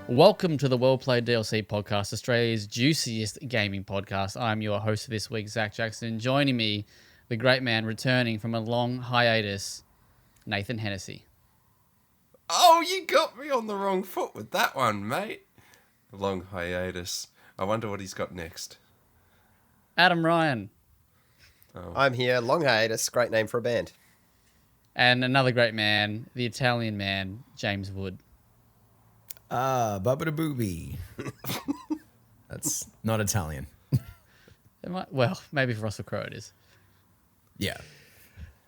Welcome to the WellPlayed DLC podcast, Australia's juiciest gaming podcast. I'm your host for this week, Zach Jackson. Joining me, the great man returning from a long hiatus, Nathan Hennessy. Oh, you got me on the wrong foot with that one, mate. Long hiatus. I wonder what he's got next. Adam Ryan. Oh. I'm here. Long hiatus. Great name for a band. And another great man, the Italian man, James Wood. Bubba da Booby. That's not Italian. Well, maybe for Russell Crowe it is. Yeah.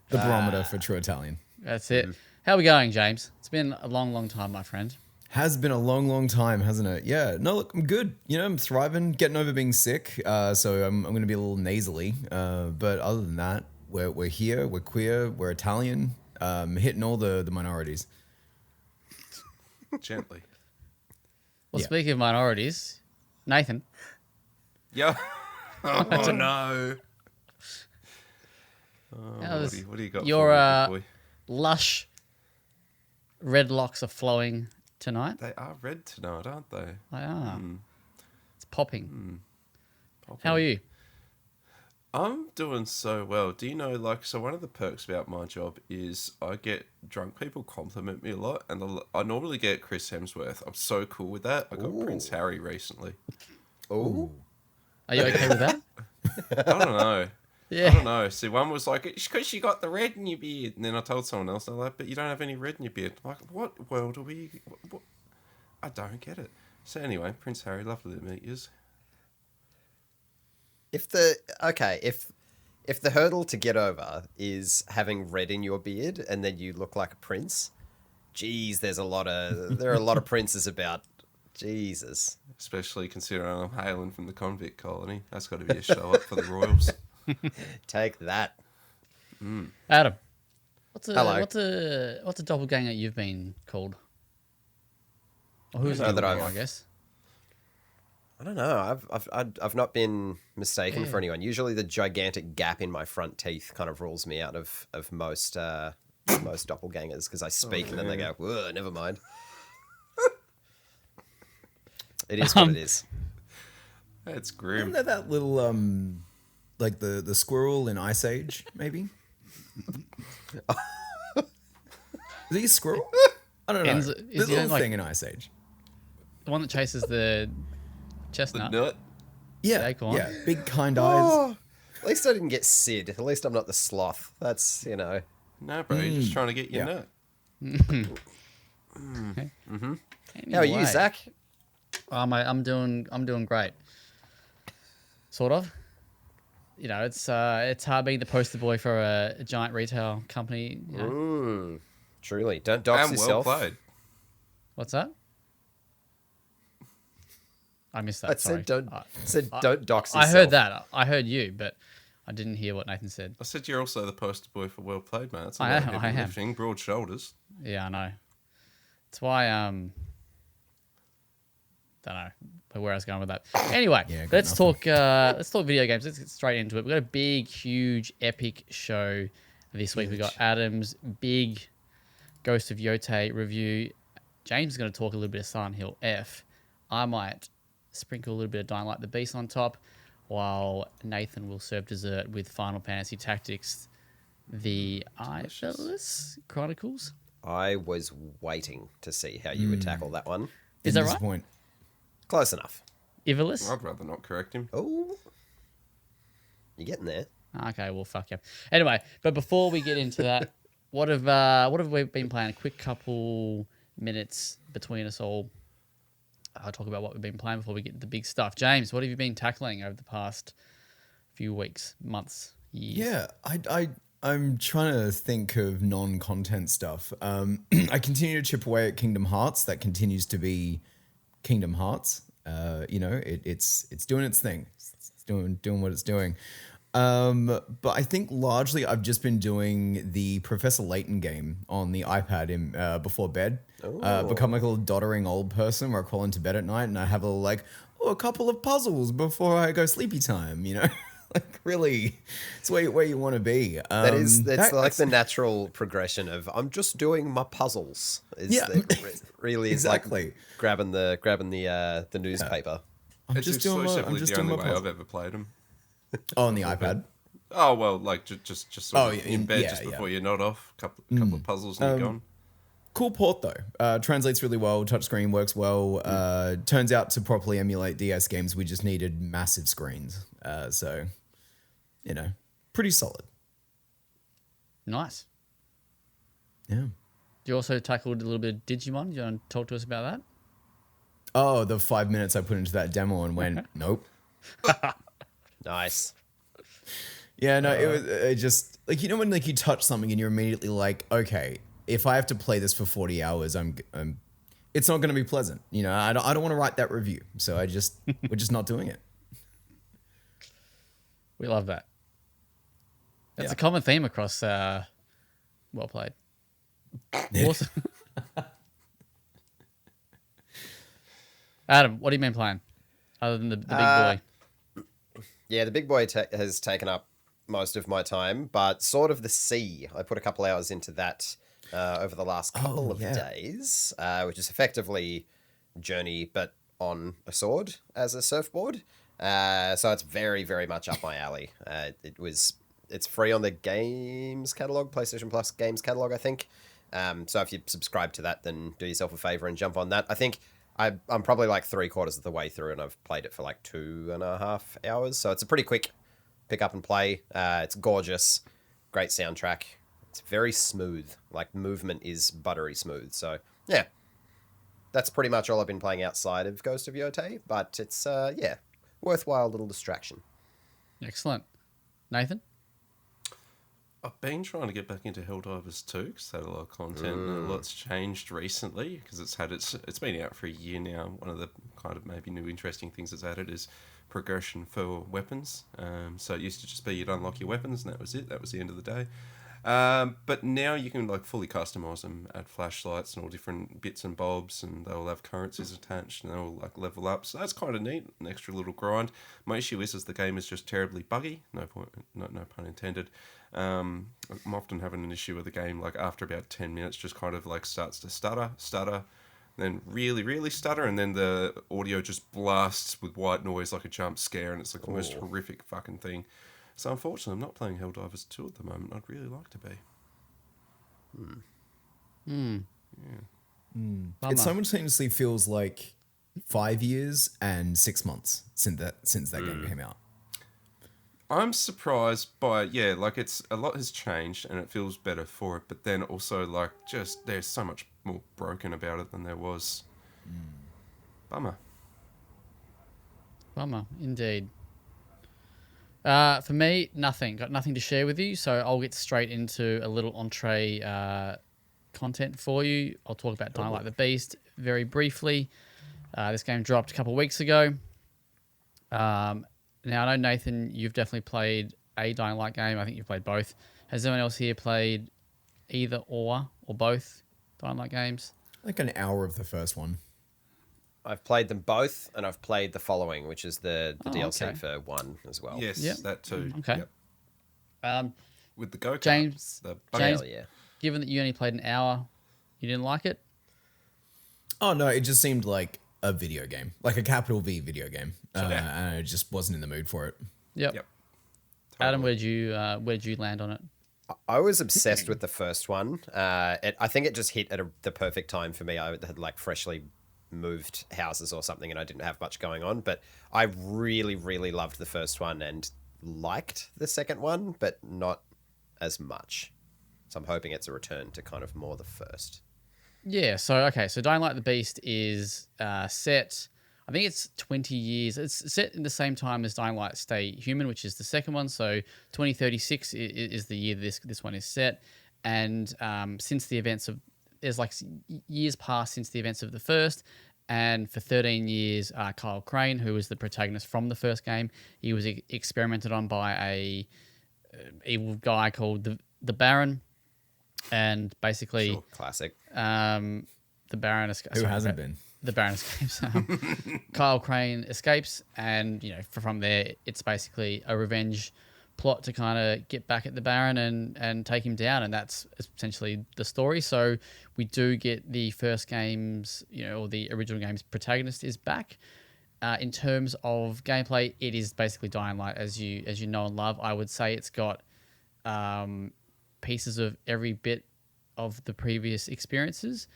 The barometer for true Italian. That's it. How are we going, James? It's been a long, long time, my friend. Has been a long, long time, hasn't it? Yeah. No, look, I'm good. You know, I'm thriving, getting over being sick. So I'm going to be a little nasally. But other than that, we're here, we're queer, we're Italian, hitting all the minorities. Gently. Well, Yeah. speaking of minorities, Nathan. Yeah. Oh, no. How's What do you got your, for me, big boy? lush red locks are flowing tonight? They are red tonight, aren't they? They are. It's popping. Popping. How are you? I'm doing so well. Do you know, so one of the perks about my job is I get drunk people compliment me a lot, and I normally get Chris Hemsworth. I'm so cool with that. I got Prince Harry recently. Ooh. Are you okay with that? I don't know. Yeah. I don't know. See, one was like, it's because you got the red in your beard. And then I told someone else, they're like, but you don't have any red in your beard. I'm like, what world are we... What? I don't get it. So anyway, Prince Harry, lovely to meet yous. If the hurdle to get over is having red in your beard and then you look like a prince, geez, there are a lot of princes about. Jesus. Especially considering I'm hailing from the convict colony. That's got to be a show up for the royals. Take that. Adam, Hello. what's a doppelganger you've been called? Or who's I it? don't know that I guess. I don't know. I've not been mistaken for anyone. Usually the gigantic gap in my front teeth kind of rules me out of most doppelgangers because I speak and then they go, whoa, never mind. It is what it is. That's grim. Isn't there that little, like the squirrel in Ice Age, maybe? Is he a squirrel? I don't know. Is The he little like- thing in Ice Age. The one that chases the The chestnut. nut. Yeah, Acorn. yeah. Big kind eyes. Oh, at least I didn't get Sid. At least I'm not the sloth. That's, No, bro, you're just trying to get your Yeah. nut. How are you, Anyway. Zach? I'm doing great. Sort of. You know, it's hard being the poster boy for a giant retail company. You know? Truly. Don't dox And well yourself. played. What's that? I missed that. I sorry. said don't dox I yourself. heard that. I heard you, but I didn't hear what Nathan said. I said you're also the poster boy for well played, man. That's a I lot of am, heavy I am. lifting, broad shoulders. Yeah, I know. That's why don't know where I was going with that. Anyway, Yeah, good let's enough. talk video games. Let's get straight into it. We've got a big, huge, epic show this week. We got Adam's big Ghost of Yotei review. James is going to talk a little bit of Silent Hill F. I might sprinkle a little bit of Dying Light the Beast on top, while Nathan will serve dessert with Final Fantasy Tactics, the Ivalice Chronicles. I was waiting to see how you would tackle that one. Is that Didn't right? disappoint. Close enough. Ivalice? I'd rather not correct him. Oh, you're getting there. Okay, well, fuck yeah. Anyway, but before we get into that, what have we been playing? A quick couple minutes between us all. I'll talk about what we've been playing before we get to the big stuff. James, what have you been tackling over the past few weeks, months, years? Yeah, I'm trying to think of non-content stuff. I continue to chip away at Kingdom Hearts. That continues to be Kingdom Hearts. It's doing its thing. It's doing what it's doing. But I think largely I've just been doing the Professor Layton game on the iPad before bed. Become like a little doddering old person where I crawl into bed at night and I have a couple of puzzles before I go sleepy time, you know? like really, it's where you want to be. That's like the natural progression of I'm just doing my puzzles. Really is exactly. like grabbing the newspaper. It's exclusively the only way I've ever played them. Oh, on the iPad. Oh well, like just sort of in bed yeah, just before you nod off. Couple of puzzles and you're gone. Cool port though. Translates really well. Touchscreen works well. Turns out to properly emulate DS games, we just needed massive screens. So, pretty solid. Nice. Yeah. You also tackled a little bit of Digimon. Do you want to talk to us about that? Oh, the 5 minutes I put into that demo and went, nope. Nice. Yeah, no, it just like when like you touch something and you're immediately like, okay, if I have to play this for 40 hours, it's not going to be pleasant. I don't want to write that review, so we're just not doing it. We love that. That's a common theme across WellPlayed. Awesome. Adam, what have you been playing other than the big boy? Yeah, the big boy has taken up most of my time, but Sword of the Sea, I put a couple hours into that over the last couple of days, which is effectively Journey, but on a sword as a surfboard. So it's very, very much up my alley. It's free on the games catalog, PlayStation Plus games catalog, I think. So if you subscribe to that, then do yourself a favor and jump on that. I think I'm probably like 3/4 of the way through, and I've played it for like 2.5 hours. So it's a pretty quick pick up and play. It's gorgeous, great soundtrack. It's very smooth. Like movement is buttery smooth. So yeah, that's pretty much all I've been playing outside of Ghost of Yotei. But it's worthwhile little distraction. Excellent, Nathan. I've been trying to get back into Helldivers 2 because it's had a lot of content and a lot's changed recently because it's been out for a year now. One of the kind of maybe new interesting things it's added is progression for weapons. So it used to just be you'd unlock your weapons and that was it. That was the end of the day. But now you can like fully customize them, add flashlights and all different bits and bobs, and they'll have currencies attached and they'll like level up. So that's kind of neat, an extra little grind. My issue is the game is just terribly buggy. No pun intended. I'm often having an issue with the game. Like after about 10 minutes, just kind of like starts to stutter, then really, really stutter, and then the audio just blasts with white noise like a jump scare, and it's like the most horrific fucking thing. So unfortunately, I'm not playing Helldivers 2 at the moment. I'd really like to be. It simultaneously feels like 5 years and 6 months since that game came out. I'm surprised by like it's a lot has changed and it feels better for it, but then also like just there's so much more broken about it than there was. Bummer, Indeed. For me, nothing. Got nothing to share with you, so I'll get straight into a little entree content for you. I'll talk about Dying Like the Beast very briefly. This game dropped a couple of weeks ago. Now, I know, Nathan, you've definitely played a Dying Light game. I think you've played both. Has anyone else here played either or both Dying Light games? Like an hour of the first one. I've played them both, and I've played the following, which is the DLC for 1 as well. Yes, that too. Okay. Yep. With the go-kart. James, Hell yeah. Given that you only played an hour, you didn't like it? Oh, no, it just seemed like a video game, like a capital V video game. And I just wasn't in the mood for it. Yep. Totally. Adam, where'd you land on it? I was obsessed with the first one. I think it just hit at the perfect time for me. I had like freshly moved houses or something and I didn't have much going on, but I really, really loved the first one and liked the second one, but not as much. So I'm hoping it's a return to kind of more the first. Yeah, so Dying Light the Beast is set, I think it's 20 years. It's set in the same time as Dying Light Stay Human, which is the second one. So 2036 is the year this one is set. And since the events of, there's like years passed since the events of the first. And for 13 years, Kyle Crane, who was the protagonist from the first game, he was experimented on by a evil guy called the Baron. And basically, Classic. The Baron is Who hasn't been? the Baron escapes. Kyle Crane escapes, and from there, it's basically a revenge plot to kind of get back at the Baron and take him down, and that's essentially the story. So we do get the first game's, or the original game's protagonist is back. In terms of gameplay, it is basically Dying Light as you know and love. I would say it's got pieces of every bit of the previous experiences,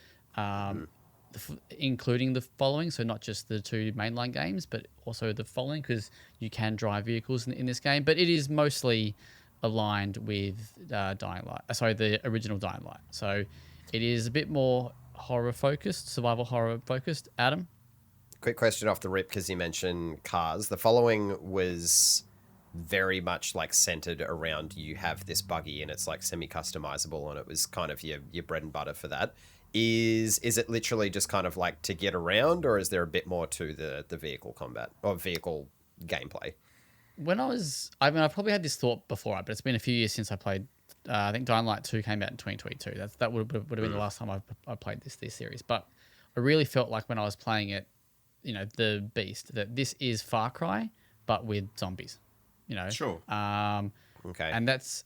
including the following. So not just the two mainline games, but also the following, because you can drive vehicles in this game. But it is mostly aligned with Dying Light. The original Dying Light. So it is a bit more horror focused, survival horror focused. Adam? Quick question off the rip, because you mentioned cars. The following was very much like centered around you have this buggy and it's like semi-customizable, and it was kind of your bread and butter for that. Is it literally just kind of like to get around, or is there a bit more to the vehicle combat or vehicle gameplay? I've probably had this thought before, but it's been a few years since I played. I think Dying Light 2 came out in 2022. That would have been the last time I played this series. But I really felt like when I was playing it, the Beast, that this is Far Cry, but with zombies. Sure. Okay. And that's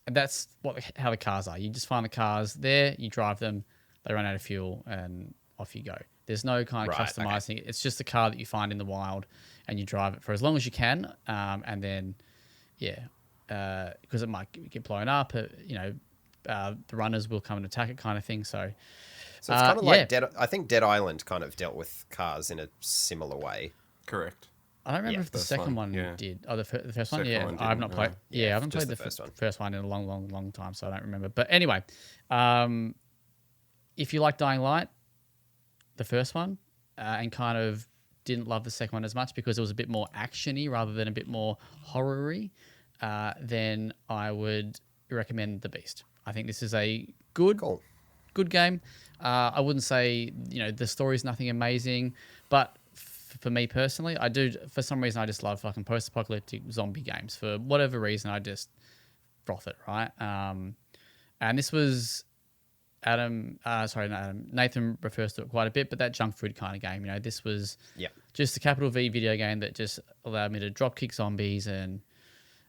how the cars are. You just find the cars there, you drive them, they run out of fuel, and off you go. There's no kind of customizing. Okay. It's just a car that you find in the wild, and you drive it for as long as you can, and then, because it might get blown up, the runners will come and attack it, kind of thing. So it's kind of like I think Dead Island kind of dealt with cars in a similar way. Correct. I don't remember if the second one did. Oh, the first one? Yeah, I have not played. Yeah, I haven't played the first one in a long, long, long time, so I don't remember. But anyway, if you like Dying Light, the first one, and kind of didn't love the second one as much because it was a bit more action-y rather than a bit more horror-y, then I would recommend The Beast. I think this is a good game. I wouldn't say, the story's nothing amazing, but for me personally, for some reason, I just love fucking post-apocalyptic zombie games. For whatever reason, I just froth it, right? And this was Nathan refers to it quite a bit, but that junk food kind of game, this was just a capital V video game that just allowed me to drop kick zombies and,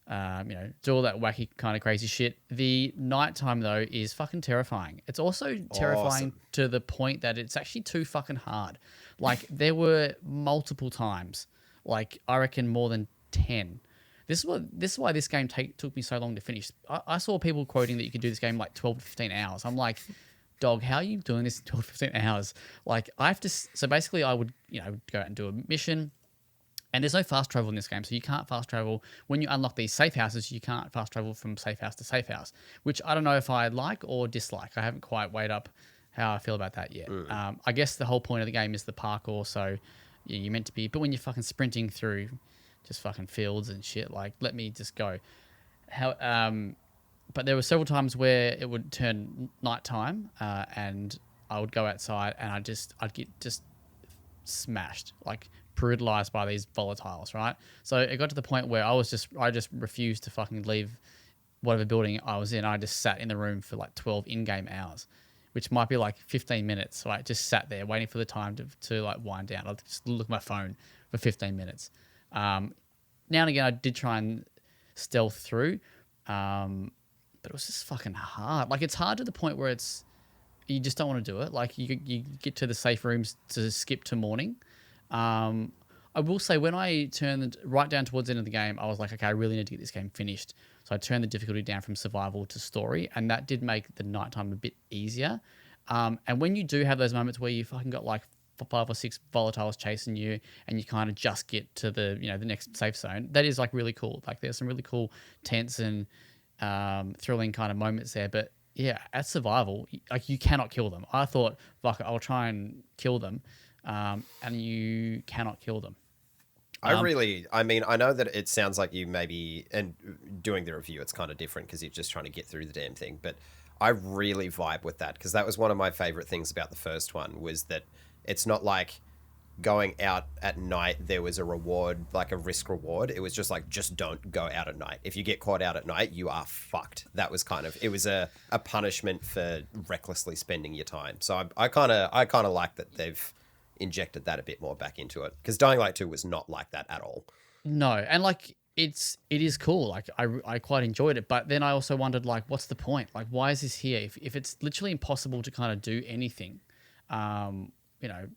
do all that wacky kind of crazy shit. The nighttime, though, is fucking terrifying. It's also terrifying to the point that it's actually too fucking hard. Like, there were multiple times, like, I reckon more than 10. This is why this game took me so long to finish. I saw people quoting that you could do this game like 12 to 15 hours. I'm like, dog, how are you doing this in 12 to 15 hours? Like, so basically I would, go out and do a mission. And there's no fast travel in this game, so you can't fast travel. When you unlock these safe houses, you can't fast travel from safe house to safe house, which I don't know if I like or dislike. I haven't quite weighed up how I feel about that yet. I guess the whole point of the game is the parkour, so you're meant to be... But when you're fucking sprinting through just fucking fields and shit, like, let me just go. But there were several times where it would turn nighttime, and I would go outside and I'd get just smashed, like brutalized by these volatiles, right? So it got to the point where I just refused to fucking leave whatever building I was in. I just sat in the room for like 12 in-game hours, which might be like 15 minutes. So I just sat there waiting for the time to like wind down. I'd just look at my phone for 15 minutes. Now and again, I did try and stealth through, but it was just fucking hard. Like, it's hard to the point where you just don't want to do it. Like, you get to the safe rooms to skip to morning. I will say, when I turned right down towards the end of the game, I was like, okay, I really need to get this game finished. So I turned the difficulty down from survival to story, and that did make the nighttime a bit easier. And when you do have those moments where you fucking got like 5 or 6 volatiles chasing you, and you kind of just get to the the next safe zone, that is like really cool. Like, there's some really cool tense and thrilling kind of moments there. But yeah, at survival, like, you cannot kill them. I thought, fuck, I'll try and kill them, and you cannot kill them. I know that it sounds like you maybe, and doing the review, it's kind of different because you're just trying to get through the damn thing. But I really vibe with that, because that was one of my favorite things about the first one, was that it's not like going out at night, there was a reward, like a risk reward. It was just like, just don't go out at night. If you get caught out at night, you are fucked. That was it was a punishment for recklessly spending your time. So I kind of like that they've injected that a bit more back into it. Because Dying Light 2 was not like that at all. No, and like it is cool. Like I quite enjoyed it, but then I also wondered like, what's the point? Like, why is this here if it's literally impossible to kind of do anything? You know,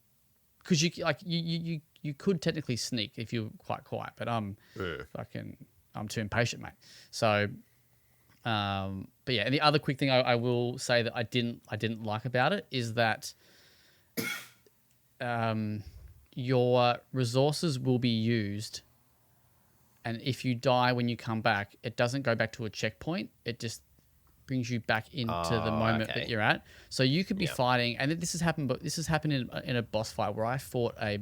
because you could technically sneak if you're quite quiet, but I'm too impatient, mate. So, but yeah, and the other quick thing I will say that I didn't like about it is that your resources will be used, and if you die when you come back, it doesn't go back to a checkpoint. It just brings you back into the moment that you're at. So you could be fighting, and this has happened, but this has happened in a boss fight where I fought a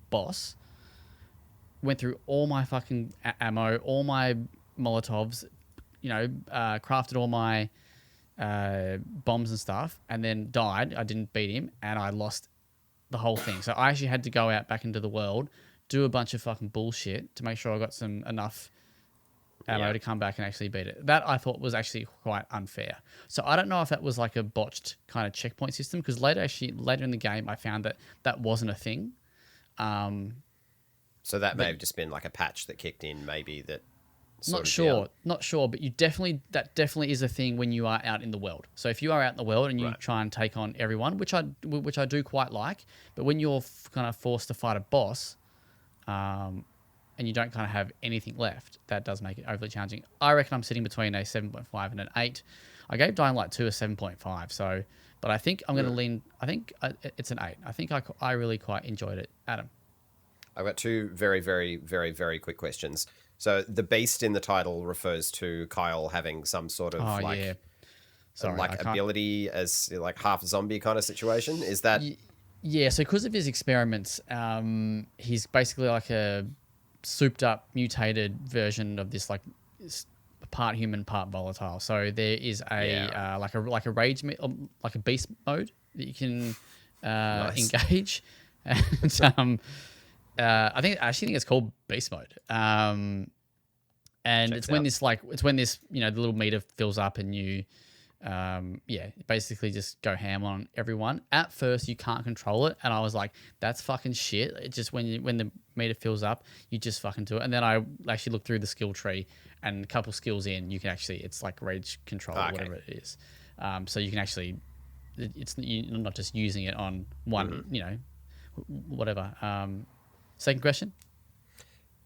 boss, went through all my fucking ammo, all my Molotovs, you know, crafted all my bombs and stuff, and then died. I didn't beat him, and I lost the whole thing. So I actually had to go out back into the world, do a bunch of fucking bullshit to make sure I got enough ammo to come back and actually beat it. That I thought was actually quite unfair. So I don't know if that was like a botched kind of checkpoint system, because later in the game I found that wasn't a thing. So that may have just been like a patch that kicked in, maybe that. Not sure, but that definitely is a thing when you are out in the world. So if you are out in the world and you try and take on everyone, which I do quite like, but when you're kind of forced to fight a boss, and you don't kind of have anything left, that does make it overly challenging. I reckon I'm sitting between a 7.5 and an 8. I gave Dying Light 2 a 7.5, so, but I think I'm going to lean, I think it's an 8. I think I really quite enjoyed it. Adam? I've got two very, very, very, very quick questions. So the beast in the title refers to Kyle having some sort of ability as like half zombie kind of situation. Is that... Yeah, so because of his experiments, he's basically like a souped up, mutated version of this, like part human, part volatile. So there is like a rage, like a beast mode that you can engage, and I actually think it's called beast mode. And it's when this you know, the little meter fills up and you. Basically just go ham on everyone. At first, you can't control it, and I was like, "That's fucking shit." It just when the meter fills up, you just fucking do it. And then I actually looked through the skill tree, and a couple skills in, you can actually it's like rage control or whatever it is. So you can actually, you're not just using it on one, you know, whatever. Second question.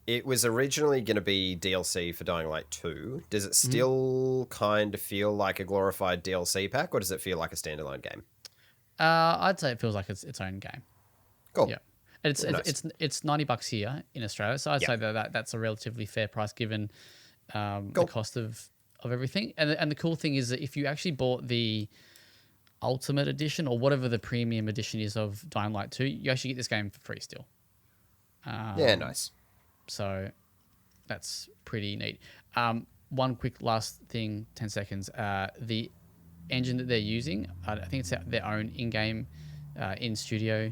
It was originally going to be DLC for Dying Light 2. Does it still kind of feel like a glorified DLC pack, or does it feel like a standalone game? I'd say it feels like it's its own game. Cool. Yeah, it's $90 here in Australia, so I'd say that's a relatively fair price given the cost of everything. And the cool thing is that if you actually bought the Ultimate Edition or whatever the premium edition is of Dying Light 2, you actually get this game for free still. Nice. So that's pretty neat. One quick last thing, 10 seconds. The engine that they're using, I think it's their own in-game, in-studio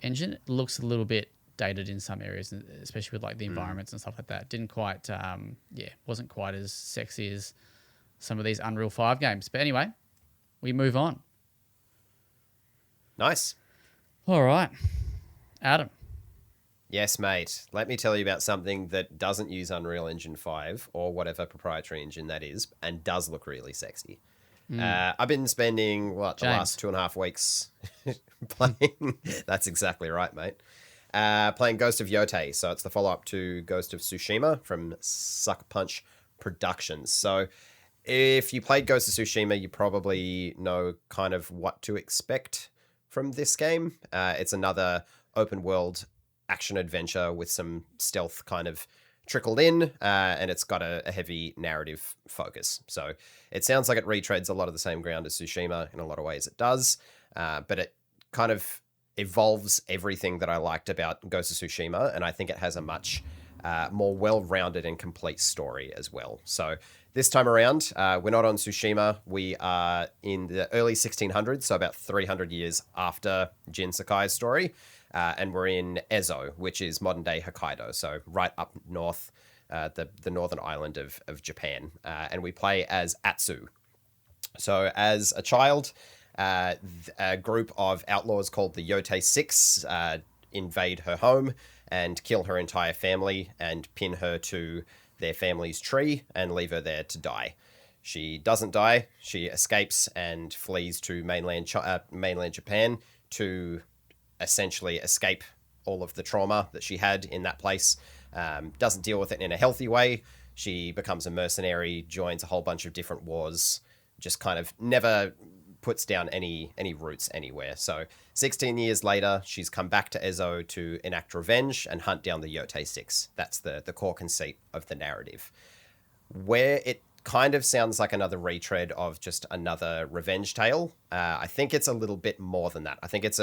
engine. It looks a little bit dated in some areas, especially with like the environments and stuff like that. Didn't quite, wasn't quite as sexy as some of these Unreal 5 games. But anyway, we move on. Nice. All right. Adam. Yes, mate. Let me tell you about something that doesn't use Unreal Engine 5 or whatever proprietary engine that is, and does look really sexy. I've been spending, the last 2.5 weeks playing... That's exactly right, mate. Playing Ghost of Yotei. So it's the follow-up to Ghost of Tsushima from Sucker Punch Productions. So if you played Ghost of Tsushima, you probably know kind of what to expect from this game. It's another open-world action adventure with some stealth kind of trickled in, and it's got a heavy narrative focus. So it sounds like it retreads a lot of the same ground as Tsushima. In a lot of ways it does, but it kind of evolves everything that I liked about Ghost of Tsushima, and I think it has a much more well-rounded and complete story as well. So this time around, we're not on Tsushima. We are in the early 1600s, so about 300 years after Jin Sakai's story. And we're in Ezo, which is modern-day Hokkaido, so right up north, the northern island of Japan. And we play as Atsu. So as a child, A group of outlaws called the Yotei Six invade her home and kill her entire family and pin her to their family's tree and leave her there to die. She doesn't die. She escapes and flees to mainland Japan to essentially escape all of the trauma that she had in that place. Doesn't deal with it in a healthy way. She becomes a mercenary, joins a whole bunch of different wars, just kind of never puts down any roots anywhere. So 16 years later, she's come back to Ezo to enact revenge and hunt down the Yotei Six. That's the core conceit of the narrative. Where it kind of sounds like another retread of just another revenge tale, I think it's a little bit more than that. I think it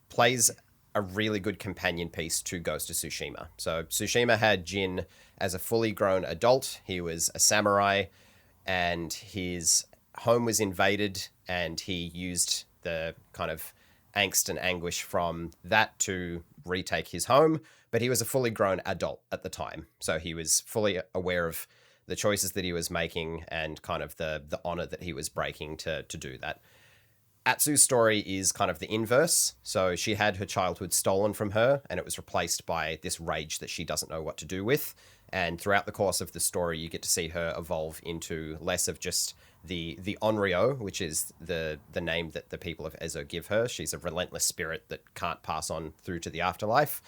plays a really good companion piece to Ghost of Tsushima. So Tsushima had Jin as a fully grown adult. He was a samurai and his home was invaded, and he used the kind of angst and anguish from that to retake his home. But he was a fully grown adult at the time. So he was fully aware of the choices that he was making and kind of the honor that he was breaking to do that. Atsu's story is kind of the inverse. So she had her childhood stolen from her, and it was replaced by this rage that she doesn't know what to do with. And throughout the course of the story, you get to see her evolve into less of just the Onryo, which is the name that the people of Ezo give her. She's a relentless spirit that can't pass on through to the afterlife,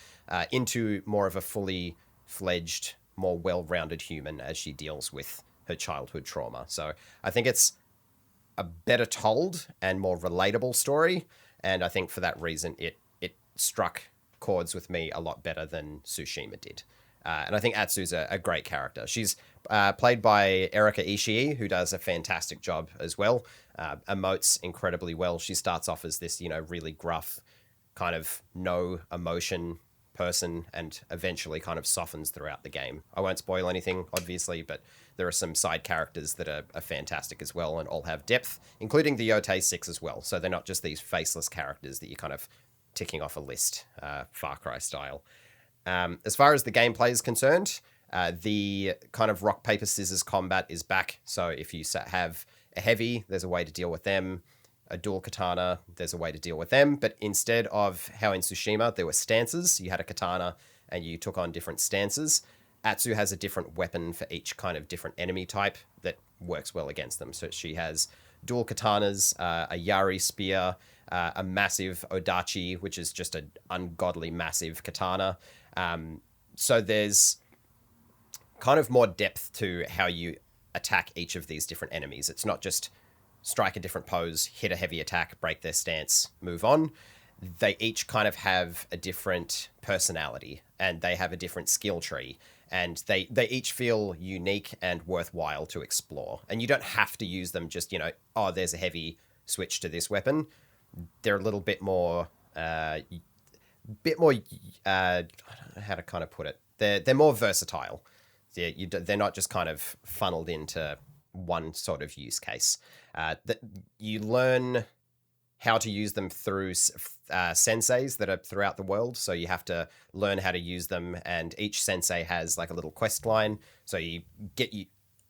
into more of a fully fledged, more well-rounded human as she deals with her childhood trauma. So I think it's a better told and more relatable story, and I think for that reason it struck chords with me a lot better than Tsushima did. And I think Atsu's a great character. She's played by Erika Ishii, who does a fantastic job as well. Emotes incredibly well. She starts off as this, really gruff, kind of no emotion person, and eventually kind of softens throughout the game. I won't spoil anything, obviously, but there are some side characters that are fantastic as well and all have depth, including the Yotei Six as well. So they're not just these faceless characters that you're kind of ticking off a list, Far Cry style. As far as the gameplay is concerned, the kind of rock, paper, scissors combat is back. So if you have a heavy, there's a way to deal with them. A dual katana, there's a way to deal with them. But instead of how in Tsushima there were stances, you had a katana and you took on different stances, Atsu has a different weapon for each kind of different enemy type that works well against them. So she has dual katanas, a Yari spear, a massive Odachi, which is just an ungodly massive katana. So there's kind of more depth to how you attack each of these different enemies. It's not just strike a different pose, hit a heavy attack, break their stance, move on. They each kind of have a different personality and they have a different skill tree, and they each feel unique and worthwhile to explore. And you don't have to use them just, there's a heavy, switch to this weapon. They're a little bit more, I don't know how to kind of put it. They're more versatile. They're not just kind of funneled into one sort of use case. That you learn how to use them through senseis that are throughout the world. So you have to learn how to use them, and each sensei has like a little quest line. So you get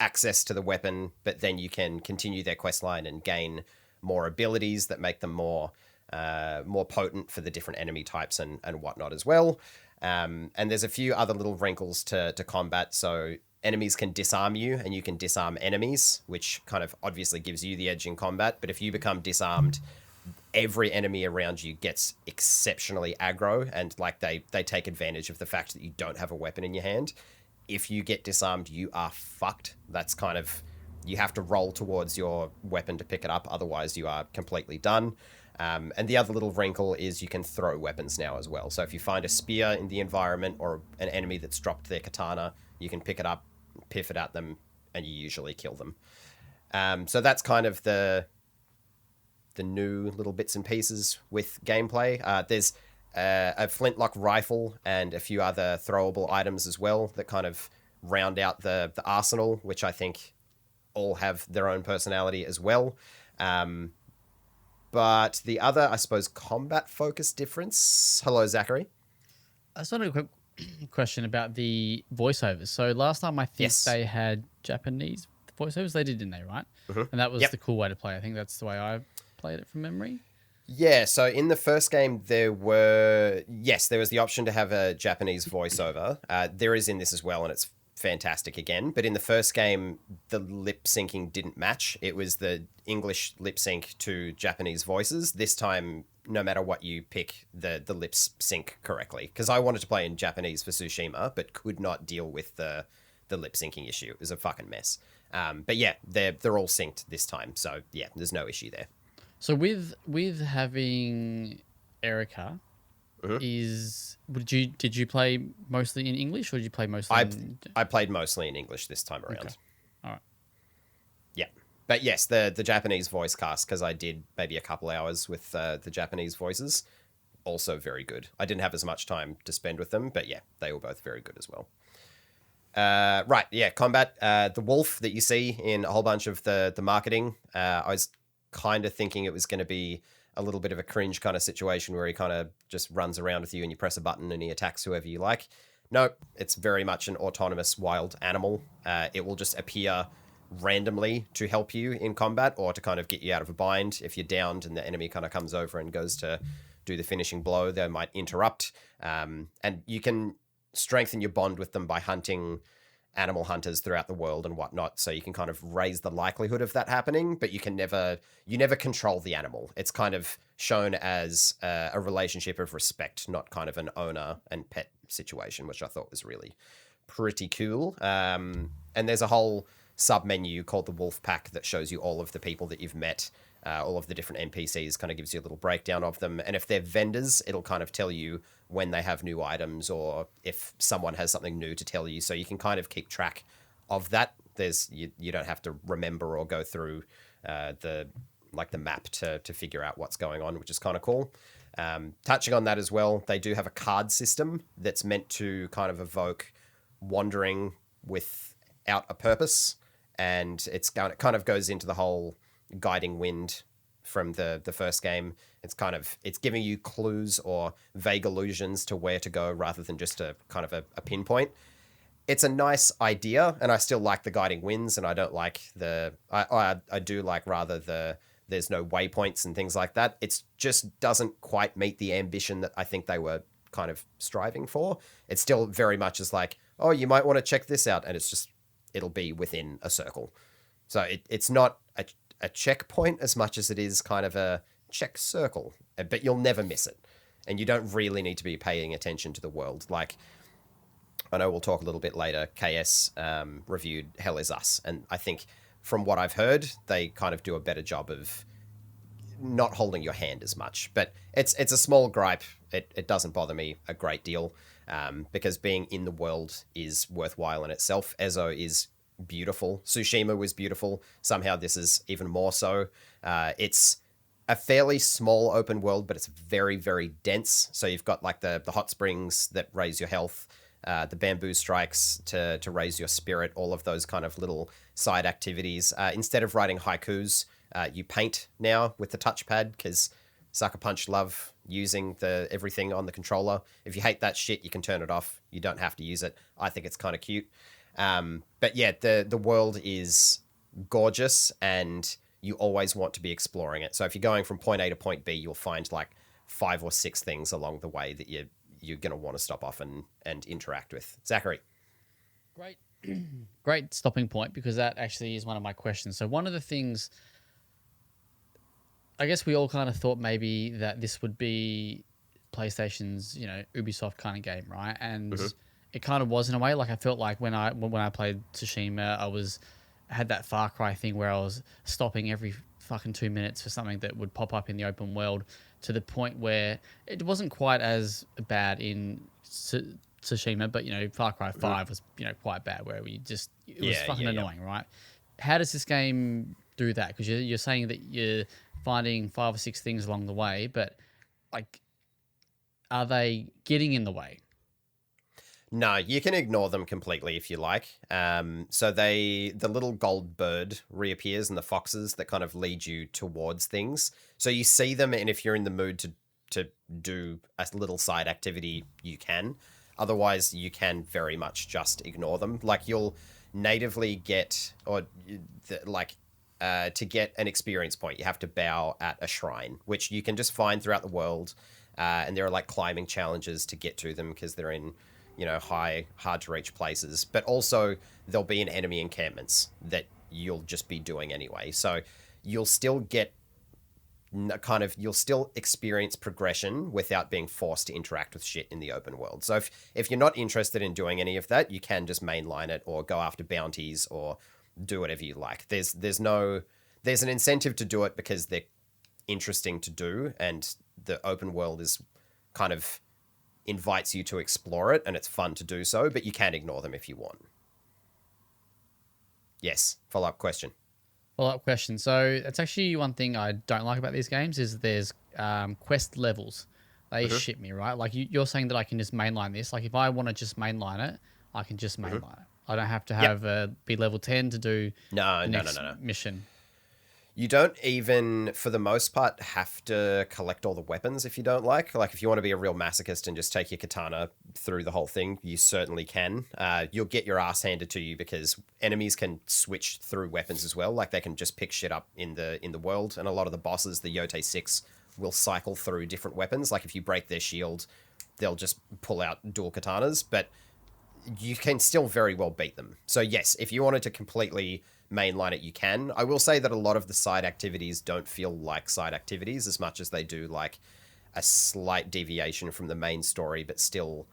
access to the weapon, but then you can continue their quest line and gain more abilities that make them more potent for the different enemy types and whatnot as well. And there's a few other little wrinkles to combat. So enemies can disarm you and you can disarm enemies, which kind of obviously gives you the edge in combat. But if you become disarmed, every enemy around you gets exceptionally aggro, and like they take advantage of the fact that you don't have a weapon in your hand. If you get disarmed, you are fucked. That's kind of, you have to roll towards your weapon to pick it up. Otherwise you are completely done. And the other little wrinkle is you can throw weapons now as well. So if you find a spear in the environment or an enemy that's dropped their katana, you can pick it up, piff it at them, and you usually kill them. So that's kind of the new little bits and pieces with gameplay. There's a flintlock rifle and a few other throwable items as well that kind of round out the arsenal, which I think all have their own personality as well. But the other, I suppose, combat-focused difference... Hello, Zachary. I just wanted a quick question about the voiceovers. So last time I think they had Japanese voiceovers. They did, didn't they, right? Mm-hmm. And that was the cool way to play. I think that's the way I played it from memory. Yeah, so in the first game, there was the option to have a Japanese voiceover. There is in this as well, and it's fantastic again. But in the first game, the lip syncing didn't match. It was the English lip sync to Japanese voices. This time, no matter what you pick, the lips sync correctly. Because I wanted to play in Japanese for Tsushima, but could not deal with the lip syncing issue. It was a fucking mess. But yeah, they're all synced this time. So yeah, there's no issue there. So with having Erica, did you play mostly in English or did you play mostly? I played mostly in English this time around. Okay. All right. Yeah, but yes, the Japanese voice cast, because I did maybe a couple hours with the Japanese voices, also very good. I didn't have as much time to spend with them, but yeah, they were both very good as well. Right, yeah, combat. The wolf that you see in a whole bunch of the marketing, I was kind of thinking it was going to be a little bit of a cringe kind of situation where he kind of just runs around with you and you press a button and he attacks whoever you like. No, it's very much an autonomous wild animal. It will just appear randomly to help you in combat or to kind of get you out of a bind. If you're downed and the enemy kind of comes over and goes to do the finishing blow, they might interrupt. And you can strengthen your bond with them by hunting animal hunters throughout the world and whatnot, so you can kind of raise the likelihood of that happening, but you never control the animal. It's kind of shown as a relationship of respect, not kind of an owner and pet situation, which I thought was really pretty cool. And there's a whole sub menu called the Wolf Pack that shows you all of the people that you've met, all of the different NPCs, kind of gives you a little breakdown of them. And if they're vendors, it'll kind of tell you when they have new items or if someone has something new to tell you. So you can kind of keep track of that. You don't have to remember or go through the map to figure out what's going on, which is kind of cool. Touching on that as well, they do have a card system that's meant to kind of evoke wandering without a purpose. And it kind of goes into the whole guiding wind from the first game. It's giving you clues or vague allusions to where to go rather than just a kind of a pinpoint. It's a nice idea, and I still like the guiding winds, and I don't like I do like rather there's no waypoints and things like that. It just doesn't quite meet the ambition that I think they were kind of striving for. It's still very much as like, oh, you might want to check this out, and it'll be within a circle. So it's not a checkpoint as much as it is kind of a check circle, but you'll never miss it. And you don't really need to be paying attention to the world. Like, I know we'll talk a little bit later, KS reviewed Hell Is Us, and I think from what I've heard, they kind of do a better job of not holding your hand as much. But it's a small gripe. It doesn't bother me a great deal, because being in the world is worthwhile in itself. Ezo is beautiful. Tsushima was beautiful. Somehow this is even more so. It's a fairly small open world, but it's very, very dense. So you've got like the hot springs that raise your health, the bamboo strikes to raise your spirit, all of those kind of little side activities. Instead of writing haikus, you paint now with the touchpad, because Sucker Punch love using everything on the controller. If you hate that shit, you can turn it off. You don't have to use it. I think it's kind of cute. But yeah, the world is gorgeous and you always want to be exploring it. So if you're going from point A to point B, you'll find like 5 or 6 things along the way that you're going to want to stop off and interact with. Zachary. Great stopping point, because that actually is one of my questions. So one of the things, I guess we all kind of thought maybe that this would be PlayStation's, Ubisoft kind of game, right? And it kind of was in a way. Like I felt like when I played Tsushima, I had that Far Cry thing where I was stopping every fucking 2 minutes for something that would pop up in the open world, to the point where it wasn't quite as bad in Tsushima, but Far Cry 5 was quite bad, where it was fucking annoying, right? How does this game do that? Because you're saying that you're finding 5 or 6 things along the way, but like, are they getting in the way? No, you can ignore them completely if you like. So the little gold bird reappears, and the foxes that kind of lead you towards things. So you see them, and if you're in the mood to do a little side activity, you can. Otherwise, you can very much just ignore them. Like, you'll natively get, to get an experience point, you have to bow at a shrine, which you can just find throughout the world. And there are like climbing challenges to get to them because they're in, high, hard to reach places. But also there'll be an enemy encampments that you'll just be doing anyway. So you'll still get you'll still experience progression without being forced to interact with shit in the open world. So if you're not interested in doing any of that, you can just mainline it or go after bounties or do whatever you like. There's an incentive to do it because they're interesting to do, and the open world is kind of invites you to explore it, and it's fun to do so, but you can ignore them if you want. Yes, follow-up question. Follow-up question. So that's actually one thing I don't like about these games is there's quest levels. They shit me, right? Like you're saying that I can just mainline this. Like if I want to just mainline it, I can just mainline it. I don't have to have be level 10 to do no mission. You don't even, for the most part, have to collect all the weapons if you don't like. Like, if you want to be a real masochist and just take your katana through the whole thing, you certainly can. You'll get your ass handed to you because enemies can switch through weapons as well. Like, they can just pick shit up in the world. And a lot of the bosses, the Yotei 6, will cycle through different weapons. Like, if you break their shield, they'll just pull out dual katanas. But you can still very well beat them. So, yes, if you wanted to completely mainline it, you can. I will say that a lot of the side activities don't feel like side activities as much as they do like a slight deviation from the main story, but still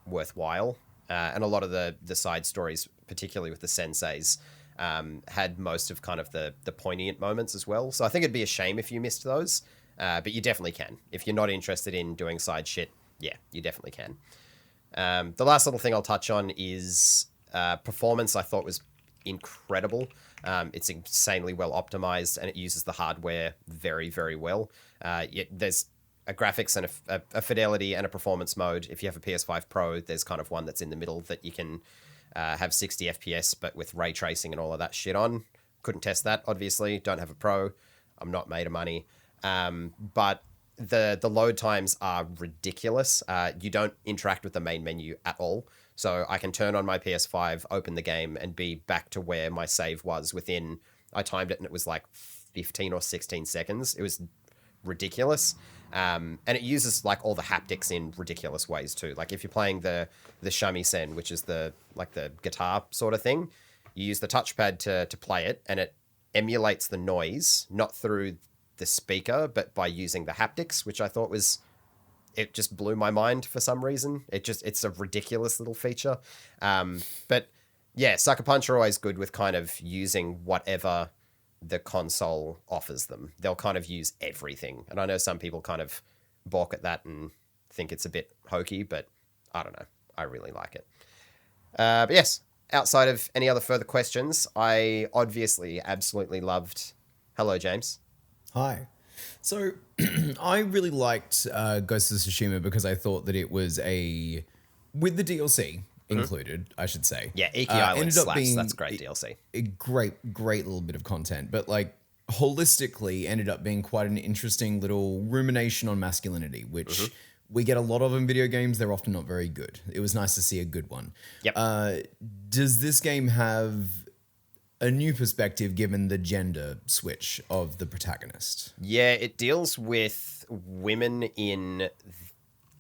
worthwhile. And a lot of the side stories, particularly with the senseis, had most of kind of the poignant moments as well. So I think it'd be a shame if you missed those, but you definitely can. If you're not interested in doing side shit, yeah, you definitely can. The last little thing I'll touch on is performance. I thought was incredible. It's insanely well optimized, and it uses the hardware very, very well. There's a graphics and a fidelity and a performance mode. If you have a PS5 Pro, there's kind of one that's in the middle that you can have 60 FPS, but with ray tracing and all of that shit on. Couldn't test that, obviously. Don't have a Pro. I'm not made of money. But the load times are ridiculous. You don't interact with the main menu at all. So I can turn on my PS5, open the game, and be back to where my save was within... I timed it, and it was like 15 or 16 seconds. It was ridiculous. And it uses like all the haptics in ridiculous ways too. Like if you're playing the shamisen, which is the guitar sort of thing, you use the touchpad to play it, and it emulates the noise, not through the speaker, but by using the haptics, which I thought was... It just blew my mind for some reason. It's a ridiculous little feature. But yeah, Sucker Punch are always good with kind of using whatever the console offers them. They'll kind of use everything. And I know some people kind of balk at that and think it's a bit hokey, but I don't know. I really like it. But yes, outside of any other further questions, I obviously absolutely loved... Hello, James. Hi. So I really liked Ghost of Tsushima because I thought that it was with the DLC included, I should say. Yeah, Iki Island slaps. That's great DLC. A great little bit of content. But like holistically ended up being quite an interesting little rumination on masculinity, which we get a lot of in video games. They're often not very good. It was nice to see a good one. Yep. Does this game have a new perspective given the gender switch of the protagonist? Yeah, it deals with women in...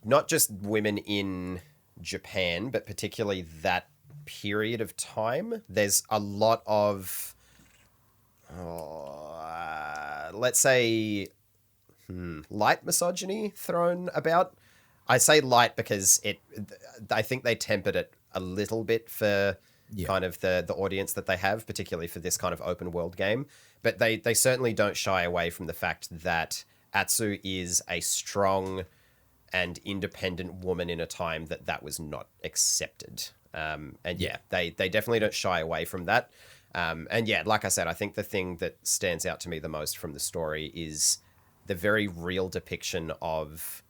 Not just women in Japan, but particularly that period of time. There's a lot of... let's say... light misogyny thrown about. I say light because I think they tempered it a little bit for... kind of the audience that they have, particularly for this kind of open world game. But they certainly don't shy away from the fact that Atsu is a strong and independent woman in a time that was not accepted. They definitely don't shy away from that. Like I said, I think the thing that stands out to me the most from the story is the very real depiction of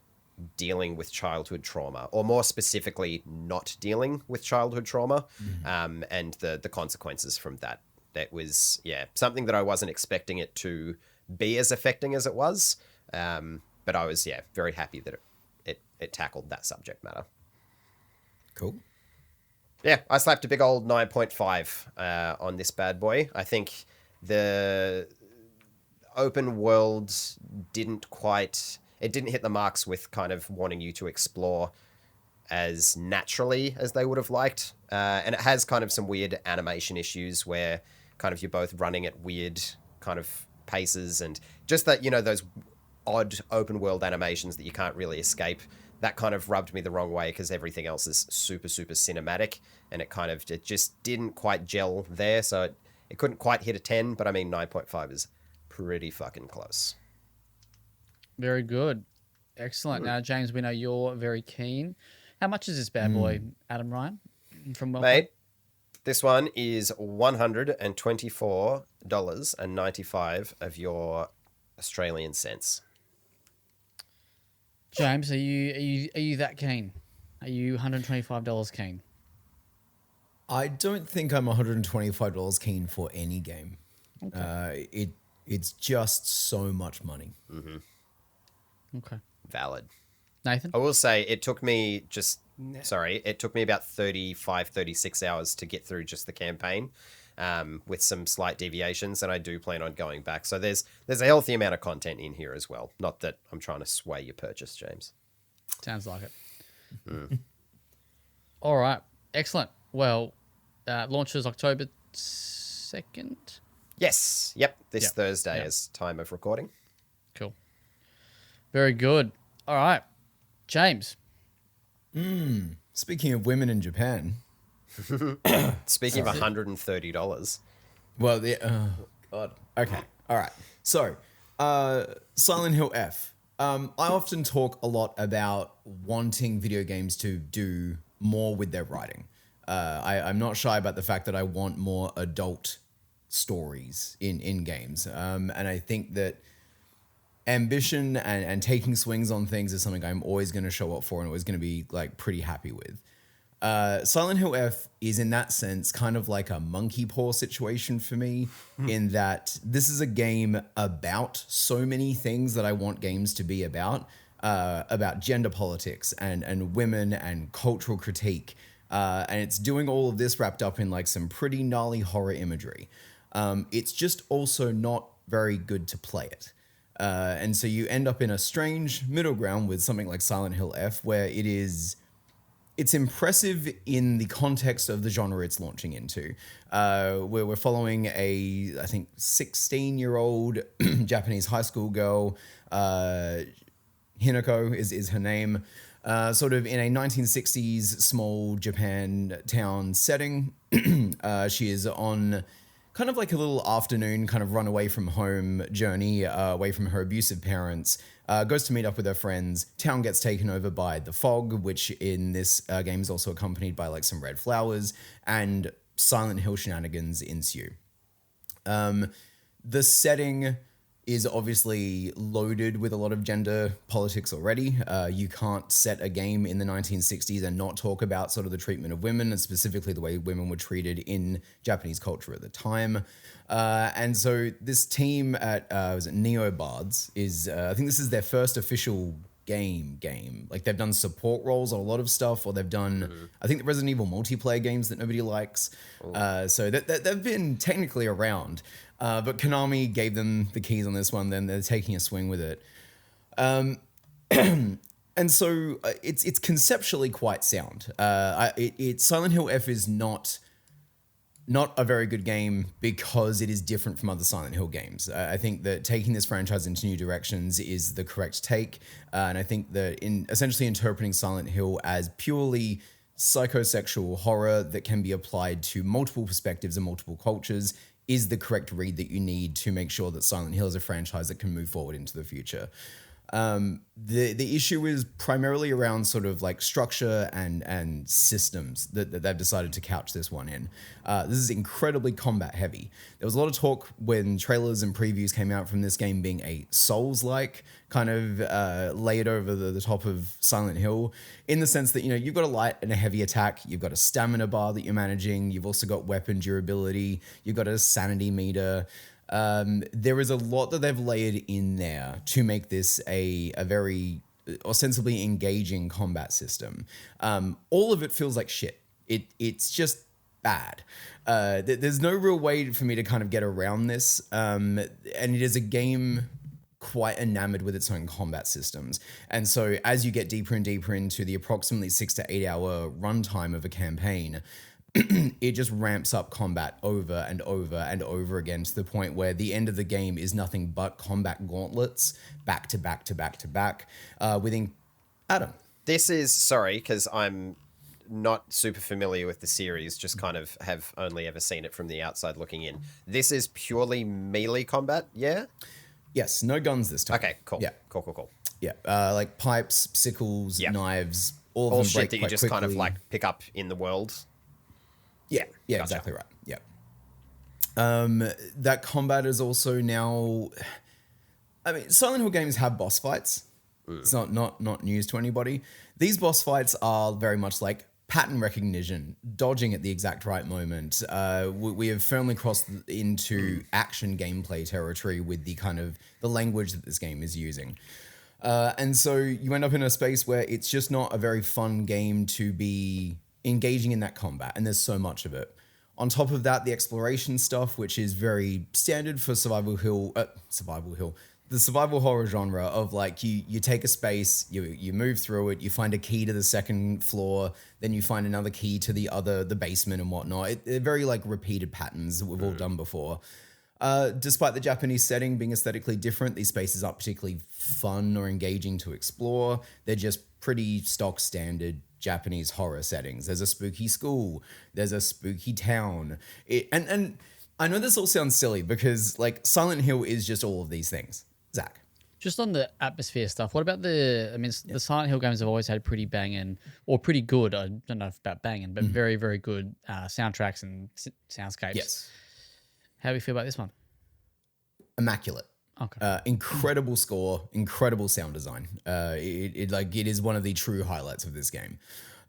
dealing with childhood trauma, or more specifically, not dealing with childhood trauma, and the consequences from that. That was, something that I wasn't expecting it to be as affecting as it was, but I was, very happy that it tackled that subject matter. Cool. Yeah, I slapped a big old 9.5 on this bad boy. I think the open world didn't hit the marks with kind of wanting you to explore as naturally as they would have liked. And it has kind of some weird animation issues where kind of you're both running at weird kind of paces, and just that, those odd open world animations that you can't really escape. That kind of rubbed me the wrong way because everything else is super, super cinematic, and it just didn't quite gel there. So it couldn't quite hit a 10, but I mean, 9.5 is pretty fucking close. Very good. Excellent. Now, James, we know you're very keen. How much is this bad boy, Adam Ryan, from WellPlayed? Mate, this one is $124.95 of your Australian cents. James, are you that keen? Are you $125 keen? I don't think I'm $125 keen for any game. Okay. It's just so much money. Mm-hmm. Okay. Valid. Nathan? I will say it took me about 35, 36 hours to get through just the campaign, with some slight deviations, and I do plan on going back. So there's a healthy amount of content in here as well. Not that I'm trying to sway your purchase, James. Sounds like it. All right. Excellent. Well, launches October 2nd. Yes. Yep. This Thursday is time of recording. Cool. Very good. All right. James. Speaking of women in Japan. Speaking of $130. Well, God. Okay. All right. So, Silent Hill F. I often talk a lot about wanting video games to do more with their writing. I'm not shy about the fact that I want more adult stories in games. And I think that ambition and taking swings on things is something I'm always going to show up for and always going to be like pretty happy with. Silent Hill F is in that sense kind of like a monkey paw situation for me, in that this is a game about so many things that I want games to be about gender politics and women and cultural critique. And it's doing all of this wrapped up in like some pretty gnarly horror imagery. It's just also not very good to play it. And so you end up in a strange middle ground with something like Silent Hill F, where it's impressive in the context of the genre it's launching into, where we're following I think 16-year-old Japanese high school girl, Hinako is her name, sort of in a 1960s small Japan town setting. She is on kind of like a little afternoon kind of run away from home journey, away from her abusive parents, goes to meet up with her friends. Town gets taken over by the fog, which in this game is also accompanied by like some red flowers, and Silent Hill shenanigans ensue. The setting is obviously loaded with a lot of gender politics already. You can't set a game in the 1960s and not talk about sort of the treatment of women, and specifically the way women were treated in Japanese culture at the time. And so this team at was it Neo Bards is, I think this is their first official game. Like they've done support roles on a lot of stuff, or they've done, I think, the Resident Evil multiplayer games that nobody likes. So they've been technically around. But Konami gave them the keys on this one, then they're taking a swing with it. And so it's conceptually quite sound. Silent Hill F is not a very good game because it is different from other Silent Hill games. I think that taking this franchise into new directions is the correct take. And I think that in essentially interpreting Silent Hill as purely psychosexual horror that can be applied to multiple perspectives and multiple cultures is the correct read that you need to make sure that Silent Hill is a franchise that can move forward into the future. The issue is primarily around sort of like structure and systems that they've decided to couch this one in. This is incredibly combat heavy. There was a lot of talk when trailers and previews came out from this game being a Souls-like kind of laid over the top of Silent Hill, in the sense that, you know, you've got a light and a heavy attack, you've got a stamina bar that you're managing, you've also got weapon durability, you've got a sanity meter. There is a lot that they've layered in there to make this a very ostensibly engaging combat system. All of it feels like shit. It's just bad. There's no real way for me to kind of get around this. And it is a game quite enamored with its own combat systems. And so as you get deeper and deeper into the approximately 6 to 8 hour runtime of a campaign, it just ramps up combat over and over and over again to the point where the end of the game is nothing but combat gauntlets back to back to back to back within Adam. This is, sorry, because I'm not super familiar with the series, just kind of have only ever seen it from the outside looking in. This is purely melee combat, yeah? Yes, no guns this time. Okay, cool. Yeah. Cool. Yeah, like pipes, sickles, knives, all All of them break shit that you quite just kind of quickly. like pick up in the world. Yeah, Gotcha. exactly right. Yeah. That combat is also now. I mean, Silent Hill games have boss fights. It's not news to anybody. These boss fights are very much like pattern recognition, dodging at the exact right moment. We have firmly crossed into action gameplay territory with the kind of the language that this game is using. And so you end up in a space where it's just not a very fun game to be engaging in that combat, and there's so much of it. On top of that, the exploration stuff, which is very standard for the survival horror genre of like you take a space, you move through it, you find a key to the second floor, then you find another key to the basement and whatnot. They're very like repeated patterns that we've all done before. Despite the Japanese setting being aesthetically different, these spaces aren't particularly fun or engaging to explore. They're just pretty stock standard Japanese horror settings. There's a spooky school, there's a spooky town. And I know this all sounds silly because like Silent Hill is just all of these things. Zach. Just on the atmosphere stuff, what about the Silent Hill games have always had pretty banging, or pretty good, I don't know about banging, but very, very good soundtracks and soundscapes. Yes. How do you feel about this one? Immaculate. Okay. Incredible score, incredible sound design. It is one of the true highlights of this game.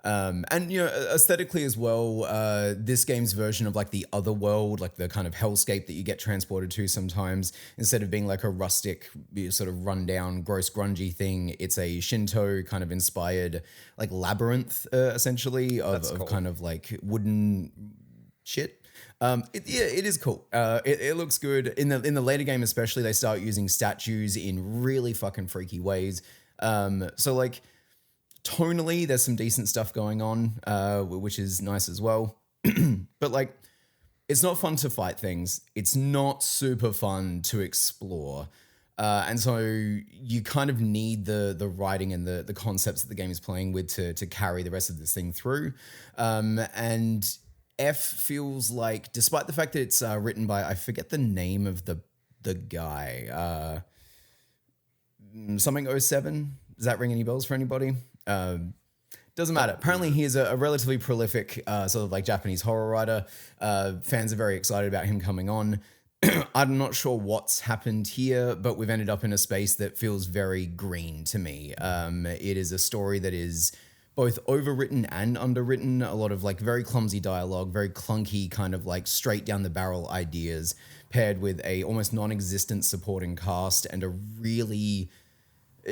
And you know, aesthetically as well, this game's version of like the other world, like the kind of hellscape that you get transported to sometimes, instead of being like a rustic sort of rundown, gross, grungy thing, it's a Shinto kind of inspired like labyrinth, essentially of cool. kind of like wooden shit. It is cool. It looks good. In the later game especially, they start using statues in really fucking freaky ways. So like tonally, there's some decent stuff going on, which is nice as well. But like, it's not fun to fight things. It's not super fun to explore. And so you kind of need the writing and the concepts that the game is playing with to carry the rest of this thing through. And F feels like, despite the fact that it's written by, I forget the name of the guy, something 07. Does that ring any bells for anybody? Doesn't matter. Apparently he is a relatively prolific sort of like Japanese horror writer. Fans are very excited about him coming on. I'm not sure what's happened here, but we've ended up in a space that feels very green to me. It is a story that is both overwritten and underwritten, a lot of like very clumsy dialogue, very clunky kind of like straight down the barrel ideas, paired with a almost non-existent supporting cast and a really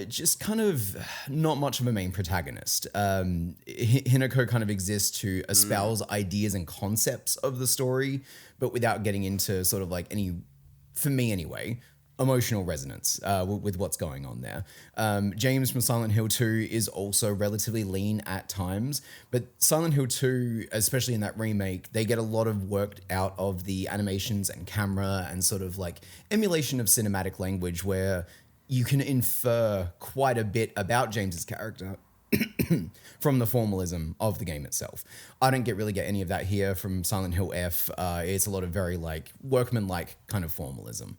just kind of not much of a main protagonist. Hinako kind of exists to espouse ideas and concepts of the story, but without getting into sort of like any, for me anyway, emotional resonance with what's going on there. James from Silent Hill 2 is also relatively lean at times, but Silent Hill 2, especially in that remake, they get a lot of work out of the animations and camera and sort of like emulation of cinematic language where you can infer quite a bit about James's character from the formalism of the game itself. I don't really get any of that here from Silent Hill F. It's a lot of very like workman-like kind of formalism.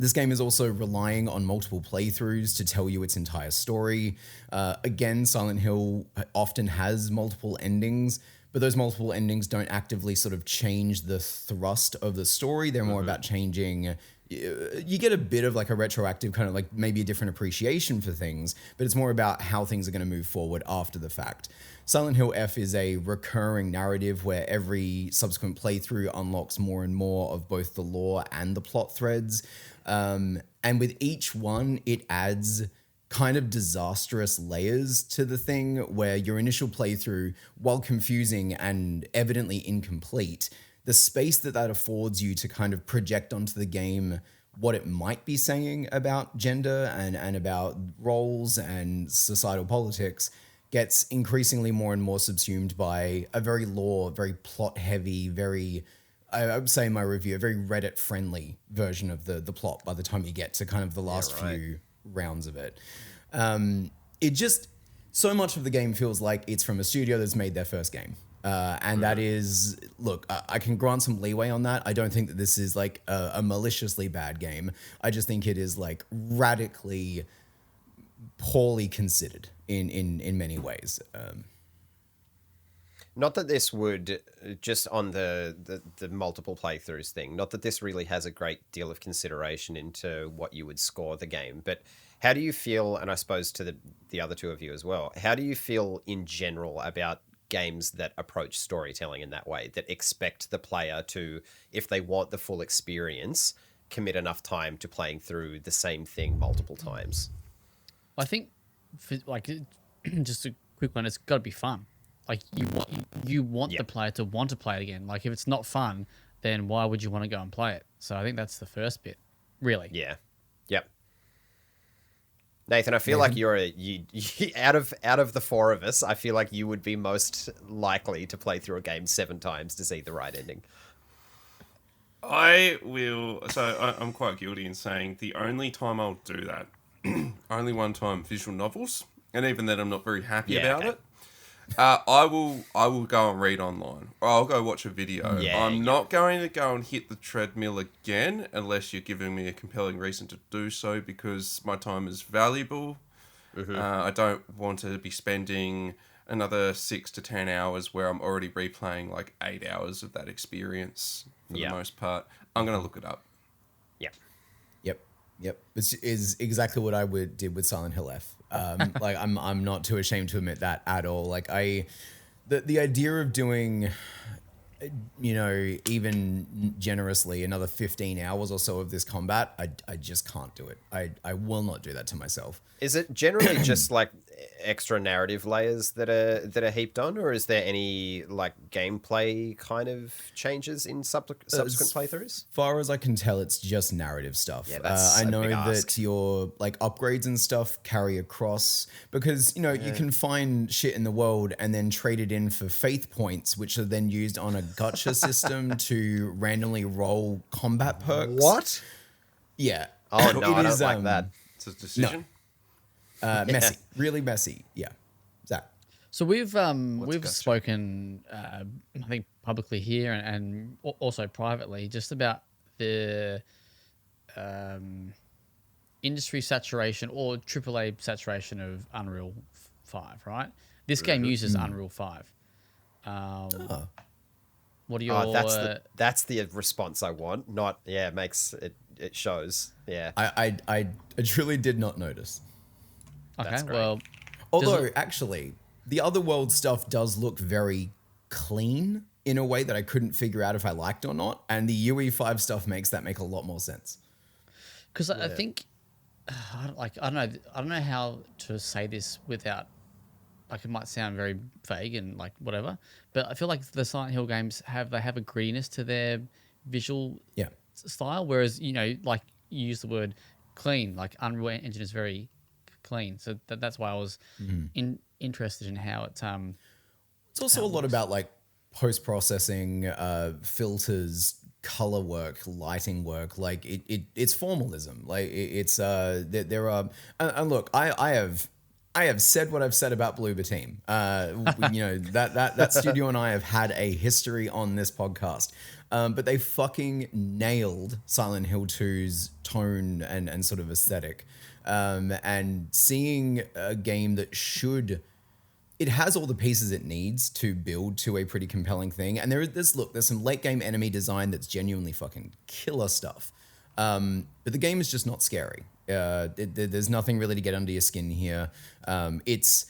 This game is also relying on multiple playthroughs to tell you its entire story. Again, Silent Hill often has multiple endings, but those multiple endings don't actively sort of change the thrust of the story. They're more about changing. You get a bit of like a retroactive kind of like maybe a different appreciation for things, but it's more about how things are going to move forward after the fact. Silent Hill F is a recurring narrative where every subsequent playthrough unlocks more and more of both the lore and the plot threads. And with each one, it adds kind of disastrous layers to the thing where your initial playthrough, while confusing and evidently incomplete, the space that affords you to kind of project onto the game what it might be saying about gender and about roles and societal politics gets increasingly more and more subsumed by a very very plot heavy, very, I would say in my review, a very Reddit friendly version of the plot by the time you get to kind of the last few rounds of it. It just, so much of the game feels like it's from a studio that's made their first game. And that is, look, I can grant some leeway on that. I don't think that this is like a maliciously bad game. I just think it is like radically poorly considered in many ways. Not that this would, just on the multiple playthroughs thing, not that this really has a great deal of consideration into what you would score the game, but how do you feel, and I suppose to the other two of you as well, how do you feel in general about games that approach storytelling in that way, that expect the player to, if they want the full experience, commit enough time to playing through the same thing multiple times? I think, just a quick one, it's got to be fun. Like, you want the player to want to play it again. Like, if it's not fun, then why would you want to go and play it? So I think that's the first bit, really. Yeah. Yep. Nathan, I feel like you're out of the four of us, I feel like you would be most likely to play through a game 7 times to see the right ending. I will. So I'm quite guilty in saying the only time I'll do that, only one time, visual novels, and even then I'm not very happy about it. I will go and read online, or I'll go watch a video. I'm not going to go and hit the treadmill again unless you're giving me a compelling reason to do so, because my time is valuable. I don't want to be spending another 6 to 10 hours where I'm already replaying like 8 hours of that experience for the most part. I'm going to look it up. Yep. This is exactly what I did with Silent Hill F. Like I'm not too ashamed to admit that at all. Like the idea of doing, even generously another 15 hours or so of this combat, I just can't do it. I will not do that to myself. Is it generally just like extra narrative layers that are heaped on, or is there any like gameplay kind of changes in subsequent playthroughs? As far as I can tell, it's just narrative stuff. Yeah, that's I a know big that ask. your like upgrades and stuff carry across because you can find shit in the world and then trade it in for faith points, which are then used on a gacha system to randomly roll combat perks. What? Yeah. Oh no, I don't like that. It's a decision. Messy, really messy. Yeah. Zach. So we've gotcha? spoken, I think publicly here and also privately, just about the industry saturation or AAA saturation of Unreal 5. Right? This game uses Unreal 5. What are your? That's the response I want. Not it makes it shows. Yeah. I truly did not notice. Okay, That's great. well, Although, actually, the Otherworld stuff does look very clean in a way that I couldn't figure out if I liked or not. And the UE5 stuff makes that make a lot more sense. because I think, I don't know how to say this without, like, it might sound very vague and like whatever, but I feel like the Silent Hill games have a grittiness to their visual style, whereas like you use the word clean, like Unreal Engine is very clean, so that's why I was interested in how it. It's also a lot about like post-processing, filters, color work, lighting work. Like it's formalism. Like it's there are and look, I have said what I've said about Bloober Team. That studio and I have had a history on this podcast. But they fucking nailed Silent Hill 2's tone and sort of aesthetic. And seeing a game that it has all the pieces it needs to build to a pretty compelling thing. And there's some late game enemy design that's genuinely fucking killer stuff. But the game is just not scary. There's nothing really to get under your skin here. It's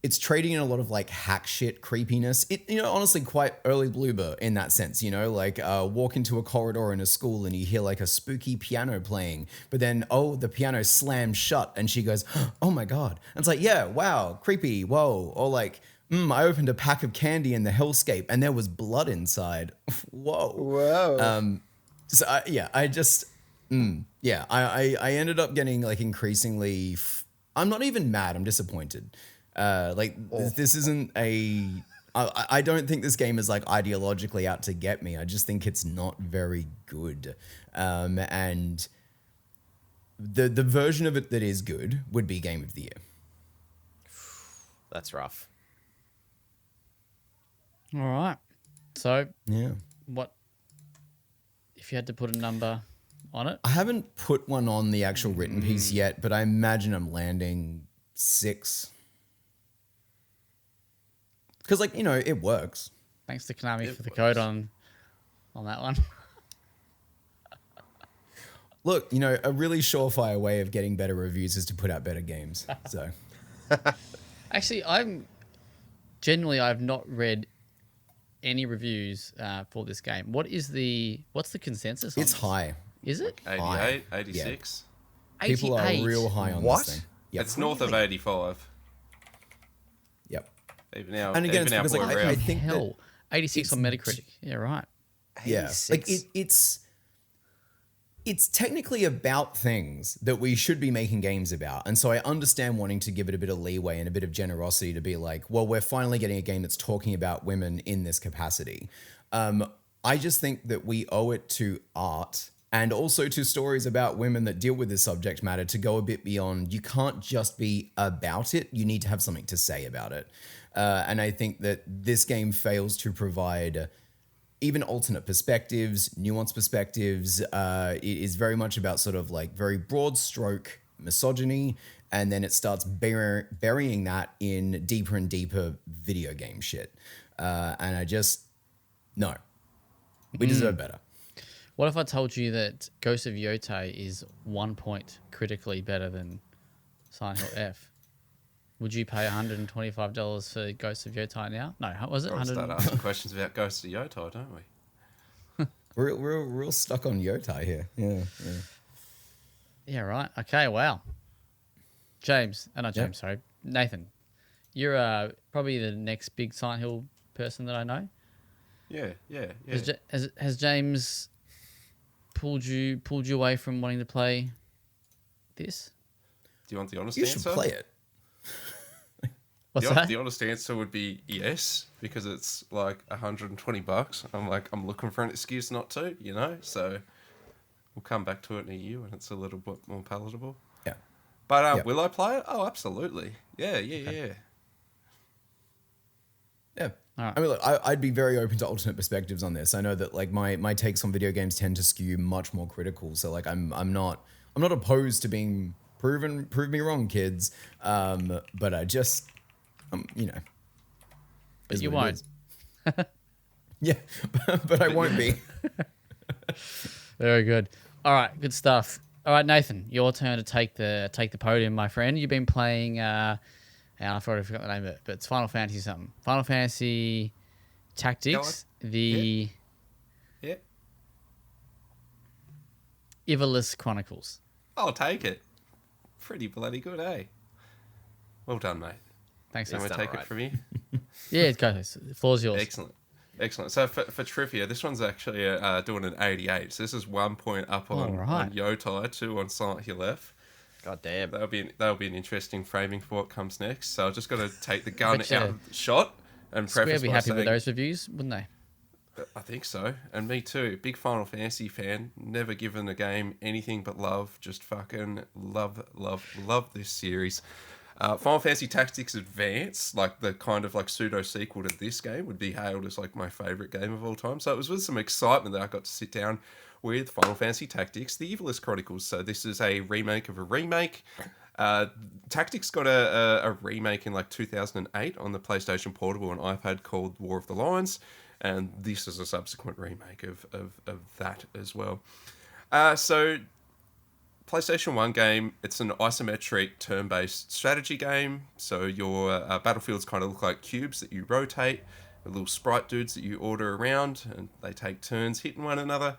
it's trading in a lot of like hack shit creepiness. It, honestly quite early bloober in that sense, like walk into a corridor in a school and you hear like a spooky piano playing, but then, the piano slams shut and she goes, oh my God. And it's like, yeah, wow, creepy, whoa. Or like, I opened a pack of candy in the hellscape and there was blood inside. Whoa. Whoa. So I just, I ended up getting like increasingly, I'm not even mad, I'm disappointed. This isn't I don't think this game is like ideologically out to get me. I just think it's not very good. And the version of it that is good would be Game of the Year. That's rough. All right. So, Yeah. what if you had to put a number on it? I haven't put one on the actual written piece yet, but I imagine I'm landing 6. Because, it works. Thanks to Konami for the code on that one. Look, a really surefire way of getting better reviews is to put out better games. So, Actually, I've not read any reviews for this game. What's the consensus on it's this? high. Is it? 88, 86. People are 88? real high on What? this thing. Yep. It's north of 85. Yep. Even our, And again, even our it's because, boy like, I Rev. think that Hell, 86 on Metacritic. Yeah, right. Yeah, 86. it's technically about things that we should be making games about. And so I understand wanting to give it a bit of leeway and a bit of generosity to be like, well, we're finally getting a game that's talking about women in this capacity. I just think that we owe it to art and also to stories about women that deal with this subject matter to go a bit beyond. You can't just be about it. You need to have something to say about it. And I think that this game fails to provide even alternate perspectives, nuanced perspectives. It is very much about sort of like very broad stroke misogyny, and then it starts burying that in deeper and deeper video game shit. And I just, no, we deserve better. What if I told you that Ghost of Yotei is 1 point critically better than Silent Hill F? Would you pay $125 for Ghost of Yotei now? No, was it We'll 100? start asking questions about Ghost of Yotei, don't we? We're real stuck on Yotei here. Yeah. Yeah, right. Okay, wow. James, not James, sorry. Nathan, you're probably the next big Silent Hill person that I know. Yeah. Has James pulled you away from wanting to play this? Do you want the honest You answer? should play it. What's that? The honest answer would be yes, because it's like $120. I'm looking for an excuse not to, so we'll come back to it in a year when it's a little bit more palatable. Yeah. But will I play it? Oh, absolutely. Yeah. Yeah. All right. I mean, look, I'd be very open to alternate perspectives on this. I know that like my takes on video games tend to skew much more critical. So like I'm not opposed to being proven. Prove me wrong, kids. But I just, But you won't. Yeah, but I won't be. Very good. All right, good stuff. All right, Nathan, your turn to take the podium, my friend. You've been playing. I forgot the name of it, but it's Final Fantasy something. Final Fantasy Tactics. The Yeah. Ivalice Chronicles. I'll take it. Pretty bloody good, eh? Well done, mate. Thanks, Can we Nathan. take alright. it from you? Yeah, go. The floor's yours. Excellent. So for trivia, this one's actually doing an 88. So this is 1 point up on Alright. Yotei, 2 on Silent Hill F. God damn. That'll be an interesting framing for what comes next. So I just got to take the gun Bet you out of the shot and Square preface be by happy saying, with those reviews, wouldn't they? I think so, and me too. Big Final Fantasy fan. Never given the game anything but love. Just fucking love this series. Final Fantasy Tactics Advance, like the kind of like pseudo sequel to this game, would be hailed as like my favorite game of all time. So it was with some excitement that I got to sit down with Final Fantasy Tactics, the Ivalice Chronicles. So this is a remake of a remake. Tactics got a remake in like 2008 on the PlayStation Portable and iPad called War of the Lions, and this is a subsequent remake of that as well. So PlayStation 1 game. It's an isometric turn-based strategy game. So your battlefields kind of look like cubes that you rotate, the little sprite dudes that you order around, and they take turns hitting one another.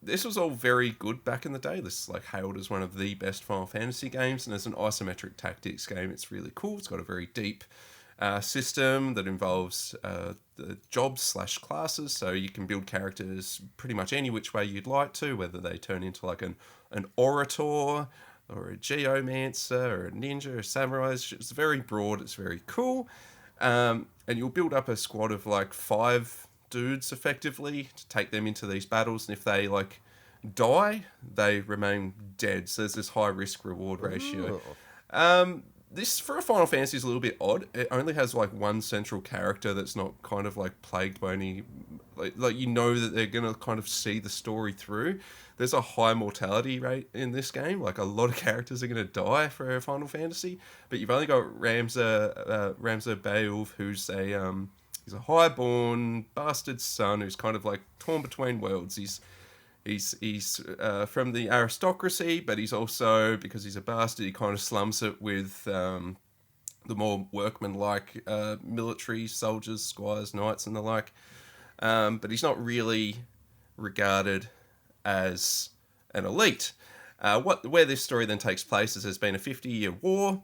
This was all very good back in the day. This is like hailed as one of the best Final Fantasy games, and as an isometric tactics game, it's really cool. It's got a very deep system that involves the jobs/classes, so you can build characters pretty much any which way you'd like to, whether they turn into like an orator or a geomancer or a ninja or a samurai. It's very broad. It's very cool, and you'll build up a squad of like 5 dudes effectively to take them into these battles, and if they like die, they remain dead. So there's this high risk reward ratio. This for a Final Fantasy is a little bit odd. It only has like one central character that's not kind of like plagued by any like you know that they're gonna kind of see the story through. There's a high mortality rate in this game. Like a lot of characters are gonna die for a Final Fantasy, but you've only got Ramza Beowulf, who's he's a highborn bastard son who's kind of like torn between worlds. He's from the aristocracy, but he's also, because he's a bastard, he kind of slums it with the more workman-like military soldiers, squires, knights, and the like. But he's not really regarded as an elite. Where this story then takes place is there's been a 50-year war.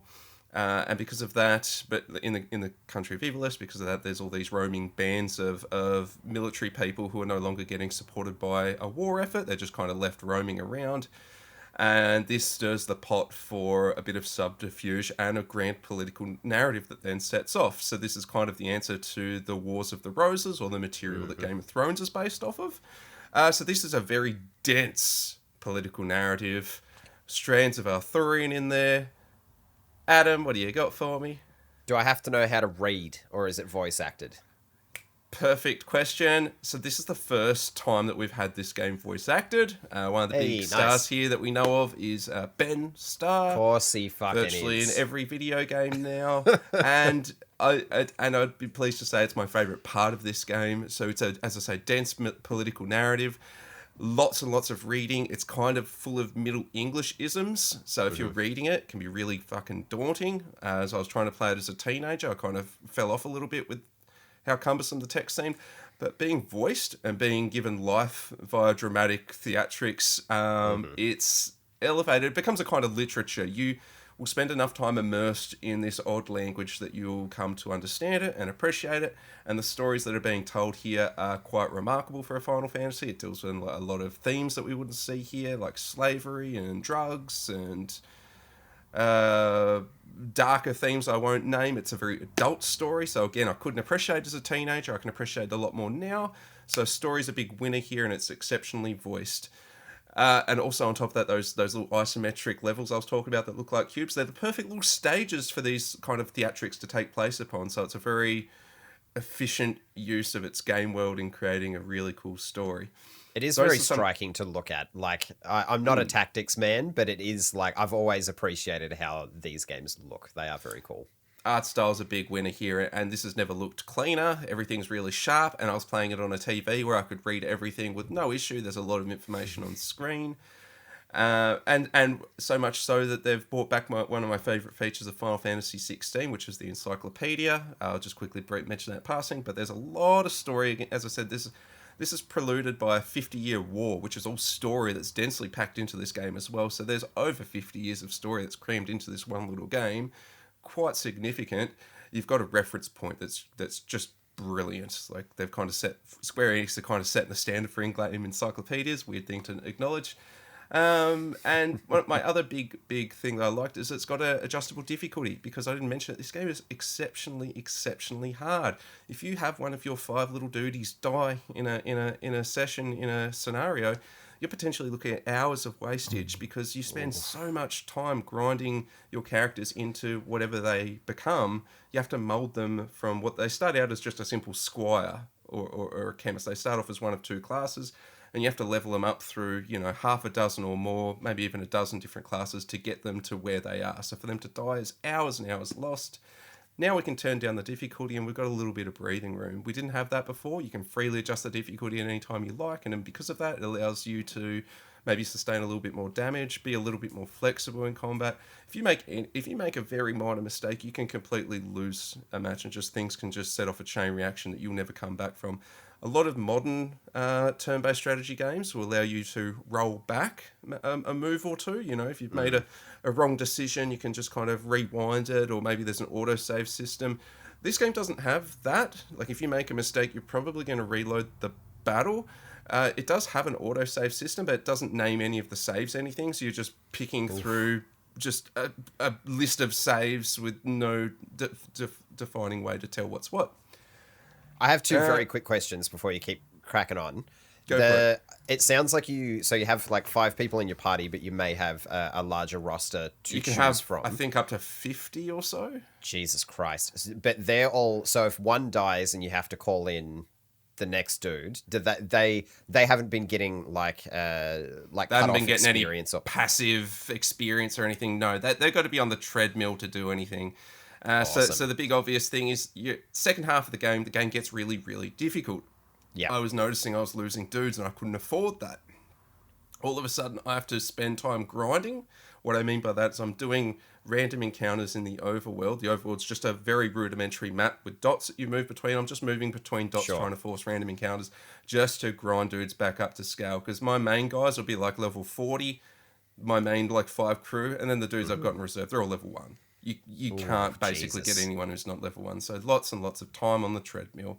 And because of that, but in the country of Ivalice, because of that, there's all these roaming bands of military people who are no longer getting supported by a war effort. They're just kind of left roaming around. And this stirs the pot for a bit of subterfuge and a grand political narrative that then sets off. So this is kind of the answer to the Wars of the Roses, or the material that Game of Thrones is based off of. So this is a very dense political narrative. Strands of Arthurian in there. Adam, what do you got for me? Do I have to know how to read, or is it voice acted? Perfect question. So this is the first time that we've had this game voice acted. One of the big stars here that we know of is Ben Starr. Of course he fucking virtually is. in every video game now. and I'd be pleased to say it's my favourite part of this game. So it's as I say, dense political narrative. Lots and lots of reading. It's kind of full of Middle English isms. So if you're reading it, it can be really fucking daunting. As I was trying to play it as a teenager, I kind of fell off a little bit with how cumbersome the text seemed. But being voiced and being given life via dramatic theatrics, it's elevated. It becomes a kind of literature. You will spend enough time immersed in this odd language that you'll come to understand it and appreciate it. And the stories that are being told here are quite remarkable for a Final Fantasy. It deals with a lot of themes that we wouldn't see here, like slavery and drugs and darker themes I won't name. It's a very adult story. So again, I couldn't appreciate it as a teenager. I can appreciate it a lot more now. So story's a big winner here, and it's exceptionally voiced. And also on top of that, those little isometric levels I was talking about that look like cubes, they're the perfect little stages for these kind of theatrics to take place upon. So it's a very efficient use of its game world in creating a really cool story. It is very striking to look at. Like, I'm not a tactics man, but it is like, I've always appreciated how these games look. They are very cool. Art style's a big winner here, and this has never looked cleaner. Everything's really sharp, and I was playing it on a TV where I could read everything with no issue. There's a lot of information on screen. And so much so that they've brought back one of my favourite features of Final Fantasy 16, which is the encyclopedia. I'll just quickly mention that passing, but there's a lot of story. As I said, this is preluded by a 50-year war, which is all story that's densely packed into this game as well. So there's over 50 years of story that's crammed into this one little game. Quite significant. You've got a reference point that's just brilliant. Like they've kind of set Square Enix are kind of setting the standard for in-game encyclopedias. Weird thing to acknowledge. And one of my other big thing that I liked is it's got a adjustable difficulty, because I didn't mention it. This game is exceptionally hard. If you have one of your 5 little duties die in a session, in a scenario, you're potentially looking at hours of wastage, because you spend so much time grinding your characters into whatever they become. You have to mold them from what they start out as just a simple squire or a chemist. They start off as one of 2 classes, and you have to level them up through, half a dozen or more, maybe even a dozen different classes to get them to where they are. So for them to die is hours and hours lost. Now we can turn down the difficulty, and we've got a little bit of breathing room. We didn't have that before. You can freely adjust the difficulty at any time you like, and because of that, it allows you to maybe sustain a little bit more damage, be a little bit more flexible in combat. If you make a very minor mistake, you can completely lose a match, and just things can just set off a chain reaction that you'll never come back from. A lot of modern turn-based strategy games will allow you to roll back a move or two. You know, if you've made a wrong decision, you can just kind of rewind it, or maybe there's an autosave system. This game doesn't have that. Like, if you make a mistake, you're probably going to reload the battle. It does have an autosave system, but it doesn't name any of the saves anything, so you're just picking through just a list of saves with no defining way to tell what's what. I have two very quick questions before you keep cracking on. Go for it. It sounds like you have like 5 people in your party, but you may have a larger roster to You can choose have, from. I think, up to 50 or so. Jesus Christ. But they're all... So if one dies and you have to call in the next dude, they haven't been getting like They haven't been getting any or passive experience or anything. No, they've got to be on the treadmill to do anything. Awesome. So the big obvious thing is, second half of the game gets really, really difficult. Yeah. I was noticing I was losing dudes and I couldn't afford that. All of a sudden, I have to spend time grinding. What I mean by that is I'm doing random encounters in the overworld. The overworld's just a very rudimentary map with dots that you move between. I'm just moving between dots, Sure. trying to force random encounters just to grind dudes back up to scale. Because my main guys will be like level 40, my main like 5 crew, and then the dudes I've got in reserve, they're all level 1. You can't basically Jesus. get anyone who's not level 1. So lots and lots of time on the treadmill.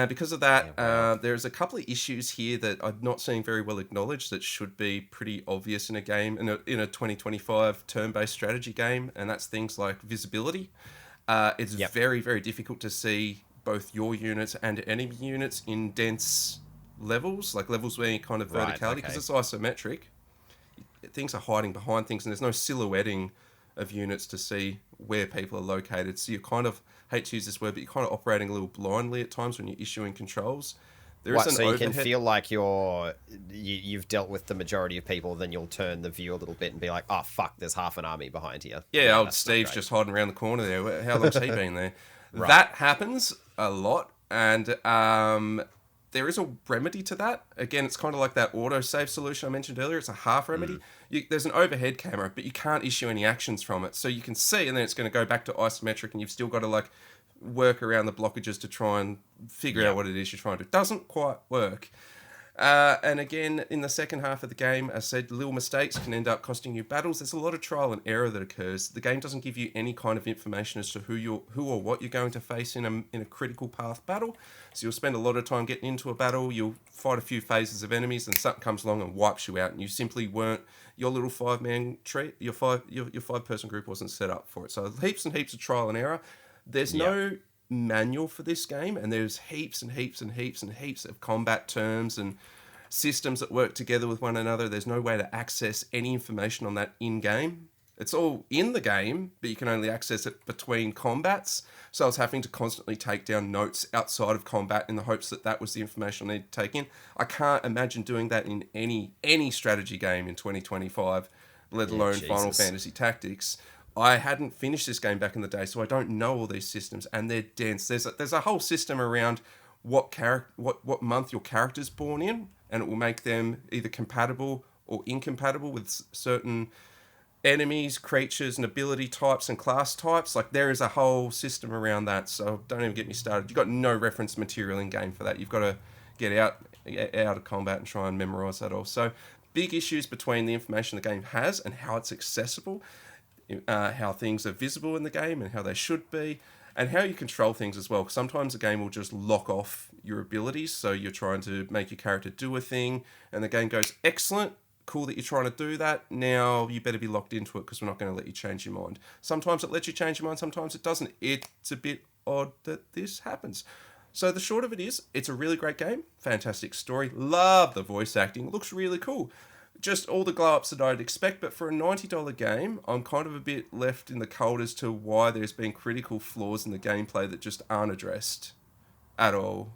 Because of that, there's a couple of issues here that I'm not seeing very well acknowledged that should be pretty obvious in a game, in a 2025 turn-based strategy game, and that's things like visibility. It's very, very difficult to see both your units and enemy units in dense levels, like levels where you kind of verticality, because it's isometric. Things are hiding behind things, and there's no silhouetting of units to see where people are located. So you kind of, hate to use this word, but you're kind of operating a little blindly at times when you're issuing controls. So you can feel like you've dealt with the majority of people, then you'll turn the view a little bit and be like, oh, fuck, there's half an army behind here. Yeah, old Steve's just hiding around the corner there. How long's he been there? Right. That happens a lot, and there is a remedy to that. Again, it's kind of like that auto-save solution I mentioned earlier. It's a half remedy. There's an overhead camera, but you can't issue any actions from it. So you can see, and then it's going to go back to isometric, and you've still got to like work around the blockages to try and figure out what it is you're trying to do. It doesn't quite work. And again, in the second half of the game, I said little mistakes can end up costing you battles. There's a lot of trial and error that occurs. The game doesn't give you any kind of information as to who or what you're going to face in a critical path battle. So you'll spend a lot of time getting into a battle. You'll fight a few phases of enemies, and something comes along and wipes you out, and you simply weren't. Your little 5-man tree, your 5-person group wasn't set up for it. So heaps and heaps of trial and error. There's no manual for this game, and there's heaps and heaps and heaps and heaps of combat terms and systems that work together with one another. There's no way to access any information on that in-game. It's all in the game, but you can only access it between combats. So I was having to constantly take down notes outside of combat in the hopes that that was the information I need to take in. I can't imagine doing that in any strategy game in 2025, let alone Final Fantasy Tactics. I hadn't finished this game back in the day, so I don't know all these systems, and they're dense. There's a whole system around what month your character's born in, and it will make them either compatible or incompatible with certain enemies, creatures, and ability types and class types. Like, there is a whole system around that, so don't even get me started. You've got no reference material in game for that. You've got to get out of combat and try and memorize that all. So big issues between the information the game has and how it's accessible, how things are visible in the game and how they should be, and how you control things as well. 'Cause sometimes the game will just lock off your abilities, so you're trying to make your character do a thing, and the game goes, excellent, cool that you're trying to do that, now you better be locked into it because we're not going to let you change your mind. Sometimes it lets you change your mind, sometimes it doesn't. It's a bit odd that this happens. So the short of it is, it's a really great game, fantastic story, love the voice acting, looks really cool. Just all the glow-ups that I'd expect, but for a $90 game, I'm kind of a bit left in the cold as to why there's been critical flaws in the gameplay that just aren't addressed at all.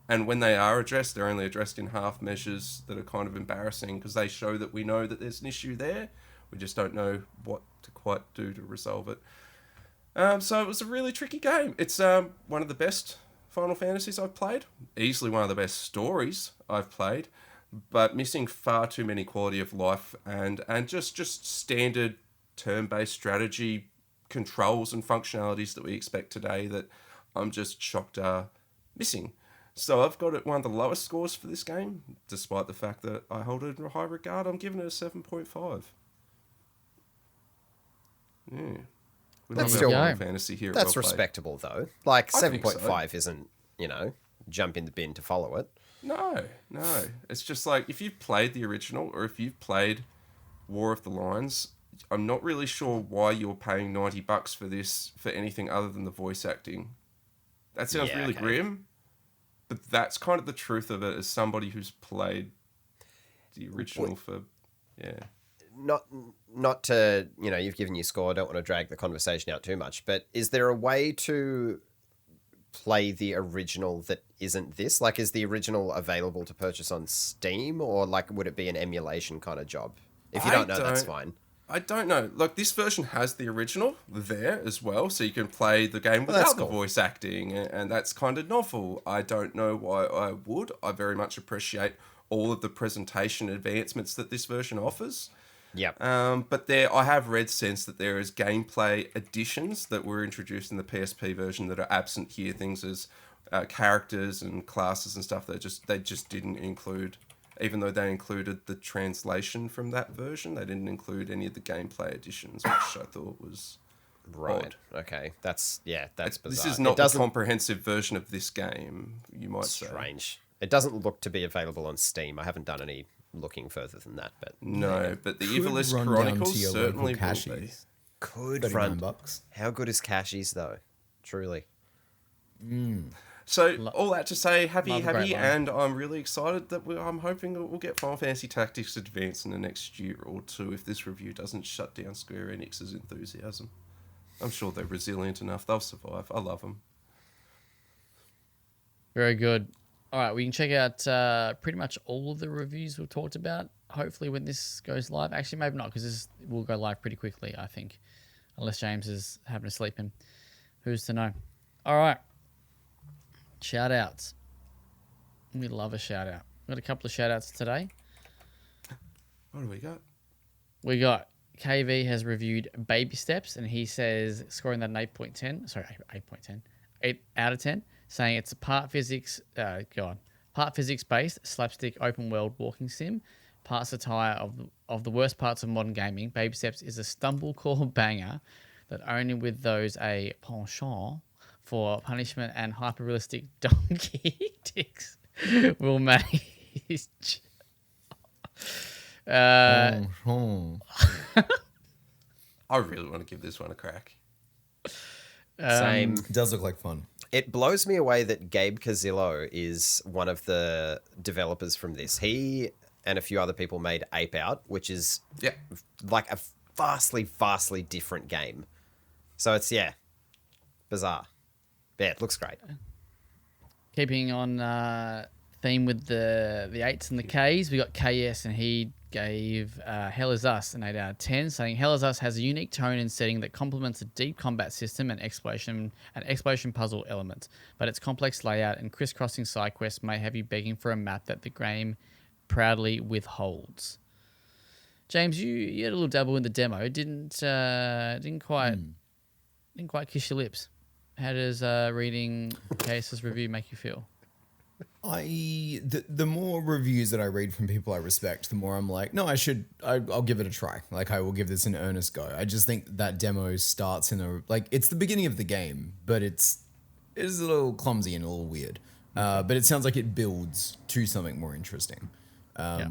And when they are addressed, they're only addressed in half measures that are kind of embarrassing, because they show that we know that there's an issue there. We just don't know what to quite do to resolve it. So it was a really tricky game. It's one of the best Final Fantasies I've played. Easily one of the best stories I've played. but missing far too many quality of life and just standard turn-based strategy controls and functionalities that we expect today that I'm just shocked are missing. So I've got it one of the lowest scores for this game, despite the fact that I hold it in high regard. I'm giving it a 7.5. Yeah. We That's love still- our fantasy here. That's at WellPlayed. respectable, though. Like, I think so. 7.5 isn't, jump in the bin to follow it. No. It's just like, if you've played the original or if you've played War of the Lions, I'm not really sure why you're paying $90 for this for anything other than the voice acting. That sounds Yeah, really okay. grim, but that's kind of the truth of it as somebody who's played the original for, yeah. Not to, you've given your score, I don't want to drag the conversation out too much, but is there a way to play the original that isn't this? Like, is the original available to purchase on Steam, or like would it be an emulation kind of job? If you don't know, that's fine. I don't know. Like, this version has the original there as well, so you can play the game Well, that's without the cool. voice acting, and that's kind of novel. I don't know why I would. I very much appreciate all of the presentation advancements that this version offers. Yep. But I have read since that there is gameplay additions that were introduced in the PSP version that are absent here. Things as characters and classes and stuff that they just didn't include. Even though they included the translation from that version, they didn't include any of the gameplay additions, which I thought was Right. odd. Okay. That's bizarre. This is not It the doesn't comprehensive version of this game, you might say. strange. It doesn't look to be available on Steam. I haven't done any looking further than that, but No, but the Could Ivalice run down Chronicles to your certainly local will be. cashies. could 39 run. bucks. How good is Cashies though? Truly. So all that to say, happy, love a great line. and I'm really excited that I'm hoping that we'll get Final Fantasy Tactics Advance in the next year or two if this review doesn't shut down Square Enix's enthusiasm. I'm sure they're resilient enough; they'll survive. I love them. Very good. All right, we can check out pretty much all of the reviews we've talked about. Hopefully, when this goes live, actually maybe not, because this will go live pretty quickly. I think, unless James is having to sleep in. Who's to know? All right. Shout outs. We love a shout out. We've got a couple of shout outs today. What do we got? We got KV has reviewed Baby Steps, and he says scoring that an 8.10. Sorry, 8.10. 8 out of 10, saying it's a part physics based slapstick open world walking sim, part satire of the worst parts of modern gaming. Baby Steps is a stumblecore banger that only with those a penchant for punishment and hyper-realistic donkey dicks will manage. I really want to give this one a crack. Same. It does look like fun. It blows me away that Gabe Cazillo is one of the developers from this. He and a few other people made Ape Out, which is Yeah. like a vastly different game. So it's, bizarre. Yeah, it looks great. Keeping on theme with the 8s and the Ks, we got KS, and he gave Hell Is Us an 8 out of 10, saying Hell Is Us has a unique tone and setting that complements a deep combat system and exploration puzzle elements, but its complex layout and crisscrossing side quests may have you begging for a map that the game proudly withholds. James, you had a little dabble in the demo. Didn't quite kiss your lips. How does reading KS's review make you feel? The more reviews that I read from people I respect, the more I'm like, no, I'll give it a try. Like, I will give this an earnest go. I just think that demo starts in it's the beginning of the game, but it is a little clumsy and a little weird. But it sounds like it builds to something more interesting.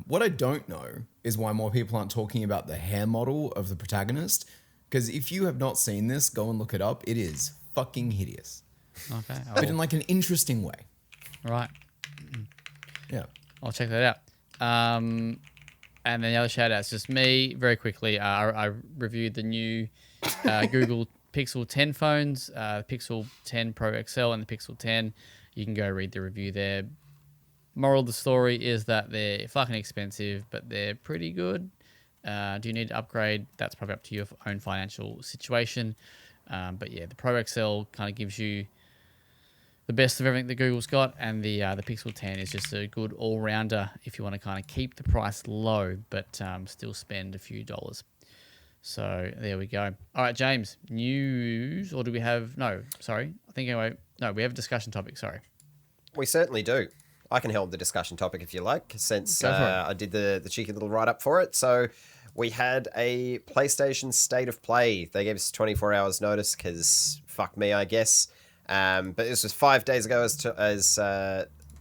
What I don't know is why more people aren't talking about the hair model of the protagonist. Because if you have not seen this, go and look it up. It is fucking hideous. Okay. But in like an interesting way. Right. Yeah. I'll check that out. And then the other shout out's just me. Very quickly, I reviewed the new Google Pixel 10 phones, Pixel 10 Pro XL and the Pixel 10. You can go read the review there. Moral of the story is that they're fucking expensive, but they're pretty good. Do you need to upgrade? That's probably up to your own financial situation. But yeah, the Pro XL kind of gives you the best of everything that Google's got, and the Pixel 10 is just a good all rounder if you want to kind of keep the price low, but still spend a few dollars. So there we go. All right, James, news, or do we have? No, sorry. I think anyway. No, we have a discussion topic. Sorry. We certainly do. I can help the discussion topic if you like, since I did the cheeky little write-up for it. So we had a PlayStation State of Play. They gave us 24 hours notice because fuck me, I guess. But this was 5 days ago as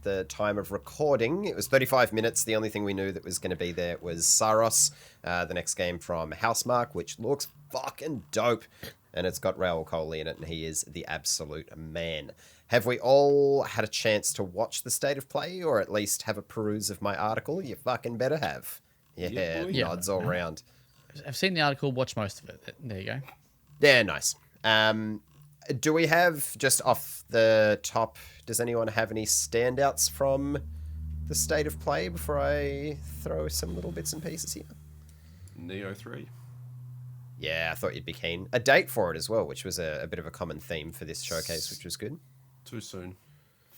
the time of recording. It was 35 minutes. The only thing we knew that was going to be there was Saros, the next game from Housemarque, which looks fucking dope. And it's got Raoul Coley in it, and he is the absolute man. Have we all had a chance to watch the State of Play, or at least have a peruse of my article? You fucking better have. Yeah, nods all round. I've seen the article, watch most of it. There you go. Yeah, nice. Do we have, just off the top, does anyone have any standouts from the State of Play before I throw some little bits and pieces here? Neo 3. Yeah, I thought you'd be keen. A date for it as well, which was a bit of a common theme for this showcase, which was good. Too soon.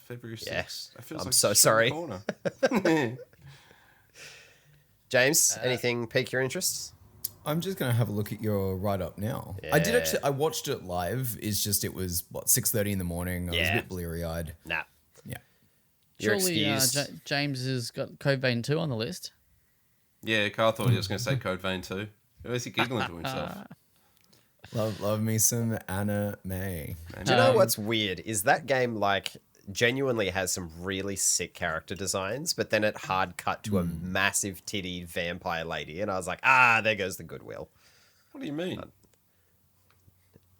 February 6th. Yeah. That feels I'm like so just sorry. around the corner. James, anything pique your interest? I'm just gonna have a look at your write-up now. I did Yeah. actually. I watched it live. It's just it was 6:30 in the morning. I was a bit bleary-eyed. Nah. Yeah. You're Surely excused. James has got Code Vein 2 on the list. Yeah, Carl thought he was going to say Code Vein 2. Where's he giggling to himself? Love me some anime. Do you know what's weird? Is that game, like, genuinely has some really sick character designs, but then it hard cut to a massive titty vampire lady, and I was like, there goes the goodwill. What do you mean?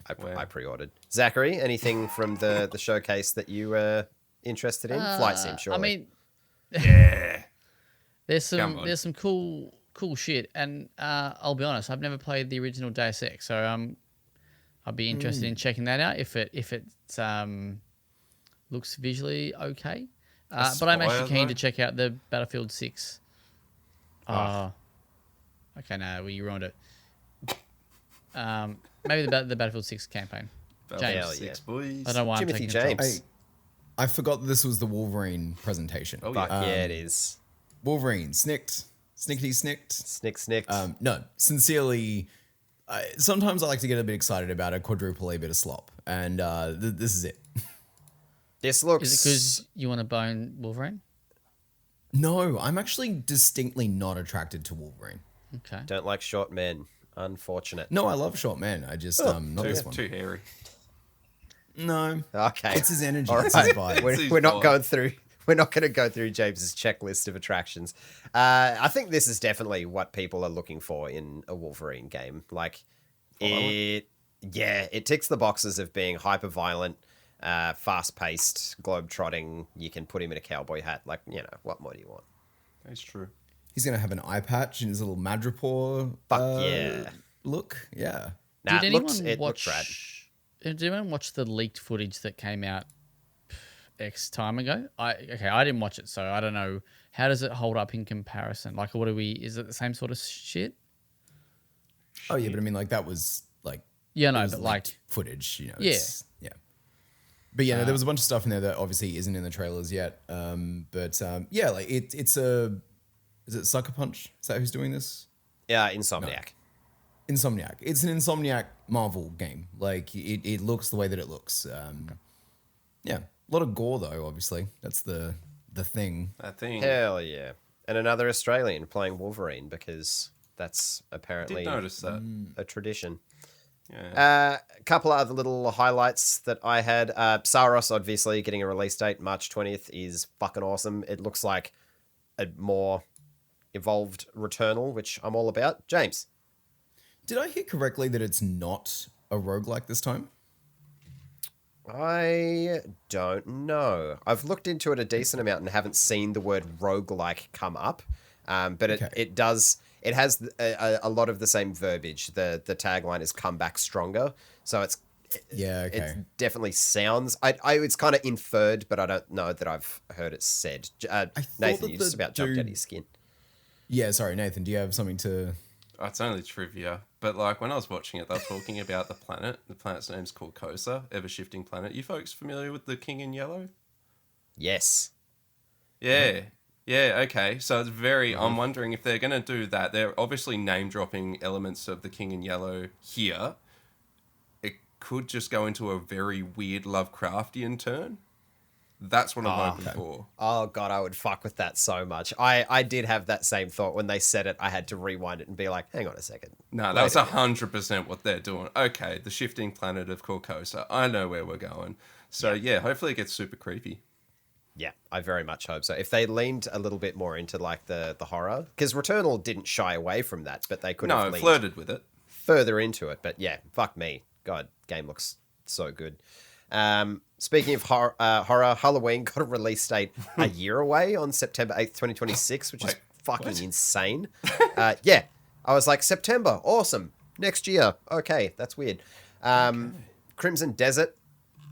I pre-ordered. Zachary, anything from the showcase that you were interested in? Flight Sim, surely. I mean, Yeah. there's Come on. some cool shit, and I'll be honest, I've never played the original Deus Ex, so I'd be interested in checking that out if it looks visually okay. But I'm actually keen to check out the Battlefield 6. Okay, no, you ruined it. Maybe the Battlefield 6 campaign. Battlefield James. 6, boys. I don't know why Timothy I'm taking James. I forgot that this was the Wolverine presentation. Oh, Fuck yeah. yeah, it is. Wolverine, snicked, snickety snicked. Snicked. No, sincerely, sometimes I like to get a bit excited about a quadruple A bit of slop, and this is it. This looks... Is it because you want to bone Wolverine? No, I'm actually distinctly not attracted to Wolverine. Okay. Don't like short men. Unfortunate. No, I love short men. I just not this one. Too hairy. No, Okay. it's his energy. All It's right. his vibe. We're not going through. We're not going to go through James's checklist of attractions. I think this is definitely what people are looking for in a Wolverine game. Like, it ticks the boxes of being hyper violent, fast paced, globe trotting. You can put him in a cowboy hat. Like, what more do you want? That's true. He's gonna have an eye patch and his little Madripoor. Fuck yeah. Look, yeah. Nah, Did it anyone looks rad. Did anyone watch the leaked footage that came out X time ago? I didn't watch it, so I don't know. How does it hold up in comparison? Like, is it the same sort of shit? Oh yeah, but I mean, like that was like Yeah, it no, was but leaked footage. Yeah. Yeah. But yeah, there was a bunch of stuff in there that obviously isn't in the trailers yet. Yeah, like it's a. Is it Sucker Punch? Is that who's doing this? Yeah, Insomniac. Insomniac. It's an Insomniac Marvel game. Like it looks the way that it looks. Yeah, a lot of gore though. Obviously, that's the thing. That thing. Hell yeah. And another Australian playing Wolverine, because that's apparently Did notice that. a tradition. Yeah. A couple of other little highlights that I had. Saros, obviously, getting a release date, March 20th, is fucking awesome. It looks like a more evolved Returnal, which I'm all about. James. Did I hear correctly that it's not a roguelike this time? I don't know. I've looked into it a decent amount and haven't seen the word roguelike come up. But it does... It has a lot of the same verbiage. The tagline is "Come back stronger," so it's it definitely sounds. It's kind of inferred, but I don't know that I've heard it said. Nathan, you just about jumped out of your skin. Yeah, sorry, Nathan. Do you have something to? it's only trivia, but like when I was watching it, they were talking about the planet. The planet's name's called Kosa, ever-shifting planet. You folks familiar with the King in Yellow? Yes. Yeah. Yeah, okay. So it's very... I'm wondering if they're going to do that. They're obviously name-dropping elements of the King in Yellow here. It could just go into a very weird Lovecraftian turn. That's what I'm hoping for. Oh, God, I would fuck with that so much. I did have that same thought. When they said it, I had to rewind it and be like, hang on a second. No, that was 100% what they're doing. Okay, the shifting planet of Corcosa. I know where we're going. So, yeah, hopefully it gets super creepy. Yeah, I very much hope so. If they leaned a little bit more into like the horror, because Returnal didn't shy away from that, but they could have leaned flirted with it further into it. But yeah, fuck me. God, game looks so good. Speaking of horror, Halloween got a release date a year away on September 8th, 2026, which is fucking insane. Yeah, I was like, September, awesome. Next year, okay, that's weird. Crimson Desert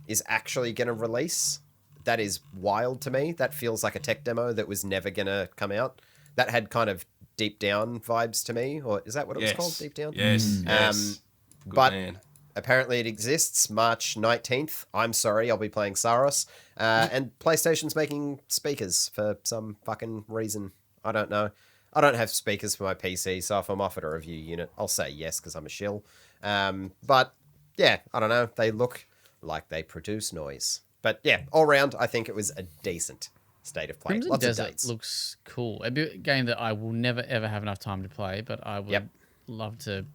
is actually going to release. That is wild to me. That feels like a tech demo that was never going to come out. That had kind of Deep Down vibes to me, or is that what it was called, Deep Down? Yes, yes. Good But man. apparently it exists, March 19th. I'm sorry, I'll be playing Saros. And PlayStation's making speakers for some fucking reason. I don't know. I don't have speakers for my PC, so if I'm offered a review unit, I'll say yes because I'm a shill. But yeah, I don't know. They look like they produce noise. But yeah, all round, I think it was a decent state of play. Crimson Lots Desert of dates. looks cool. A game that I will never ever have enough time to play, but I would love to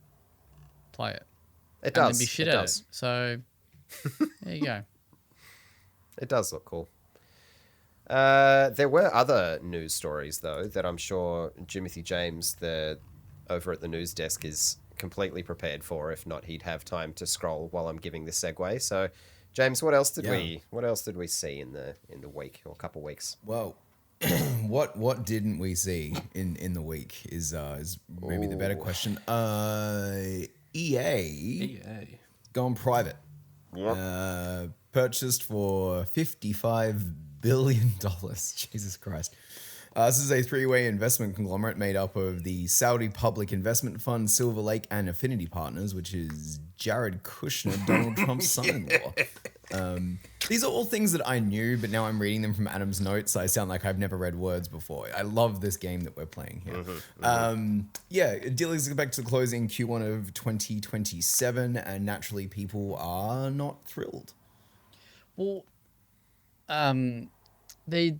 play it. It does. And then be shit it at does. it. So there you go. It does look cool. There were other news stories, though, that I'm sure Jimothy James, over at the news desk, is completely prepared for. If not, he'd have time to scroll while I'm giving this segue. So, James, what else did we see in the week or couple weeks? Well, what didn't we see in the week is maybe the better question. EA gone private. Yep. Purchased for $55 billion. Jesus Christ. This is a three-way investment conglomerate made up of the Saudi Public Investment Fund, Silver Lake, and Affinity Partners, which is Jared Kushner, Donald Trump's son-in-law. These are all things that I knew, but now I'm reading them from Adam's notes. I sound like I've never read words before. I love this game that we're playing here. Yeah, deal is expected to close in Q1 of 2027, and naturally people are not thrilled. Well, aren't they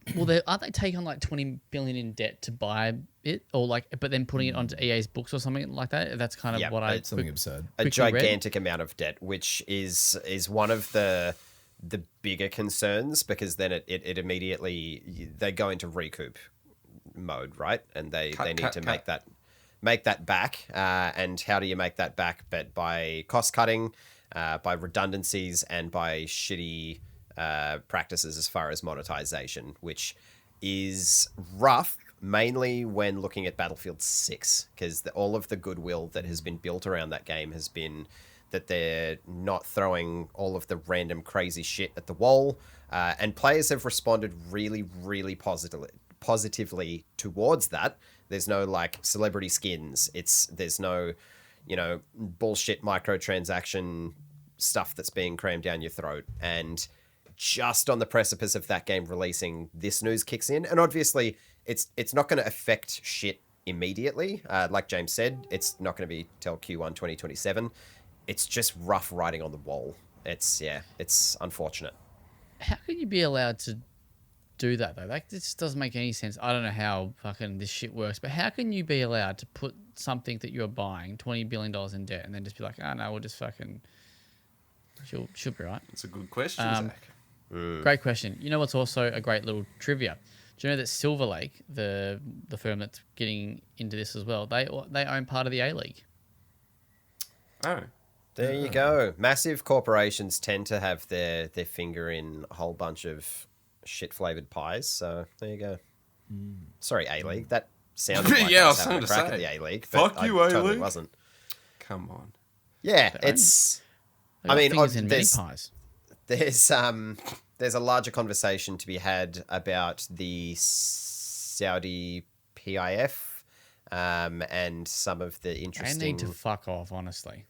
taking on like 20 billion in debt to buy it, or like, but then putting it onto EA's books or something like that? That's kind of what I something absurd. A gigantic amount of debt, which is one of the bigger concerns, because then it immediately they go into recoup mode, right? And they need to make that back. And how do you make that back? But by cost cutting, by redundancies, and by shitty practices as far as monetization, which is rough, mainly when looking at Battlefield 6, because all of the goodwill that has been built around that game has been that they're not throwing all of the random crazy shit at the wall, and players have responded really, really positively towards that. There's no like celebrity skins. There's no, bullshit microtransaction stuff that's being crammed down your throat. And just on the precipice of that game releasing, this news kicks in, and obviously it's not going to affect shit immediately. Like James said, it's not going to be till Q1 2027. It's just rough writing on the wall. It's unfortunate. How can you be allowed to do that though? Like, this doesn't make any sense. I don't know how fucking this shit works, but how can you be allowed to put something that you're buying $20 billion in debt and then just be like, oh no, we'll just fucking she'll be right? That's a good question, Zach. Great question. You know what's also a great little trivia? Do you know that Silver Lake, the firm that's getting into this as well, they own part of the A-League? Oh. There you go. Massive corporations tend to have their finger in a whole bunch of shit-flavored pies, so there you go. Sorry, A-League. That sounded like I was was having going a to crack say. at the A-League. Fuck but you, I A-League. totally wasn't. Come on. Yeah, They it's... got I mean, fingers in many there's- pies. There's a larger conversation to be had about the Saudi PIF and some of the They interesting. need to fuck off, honestly.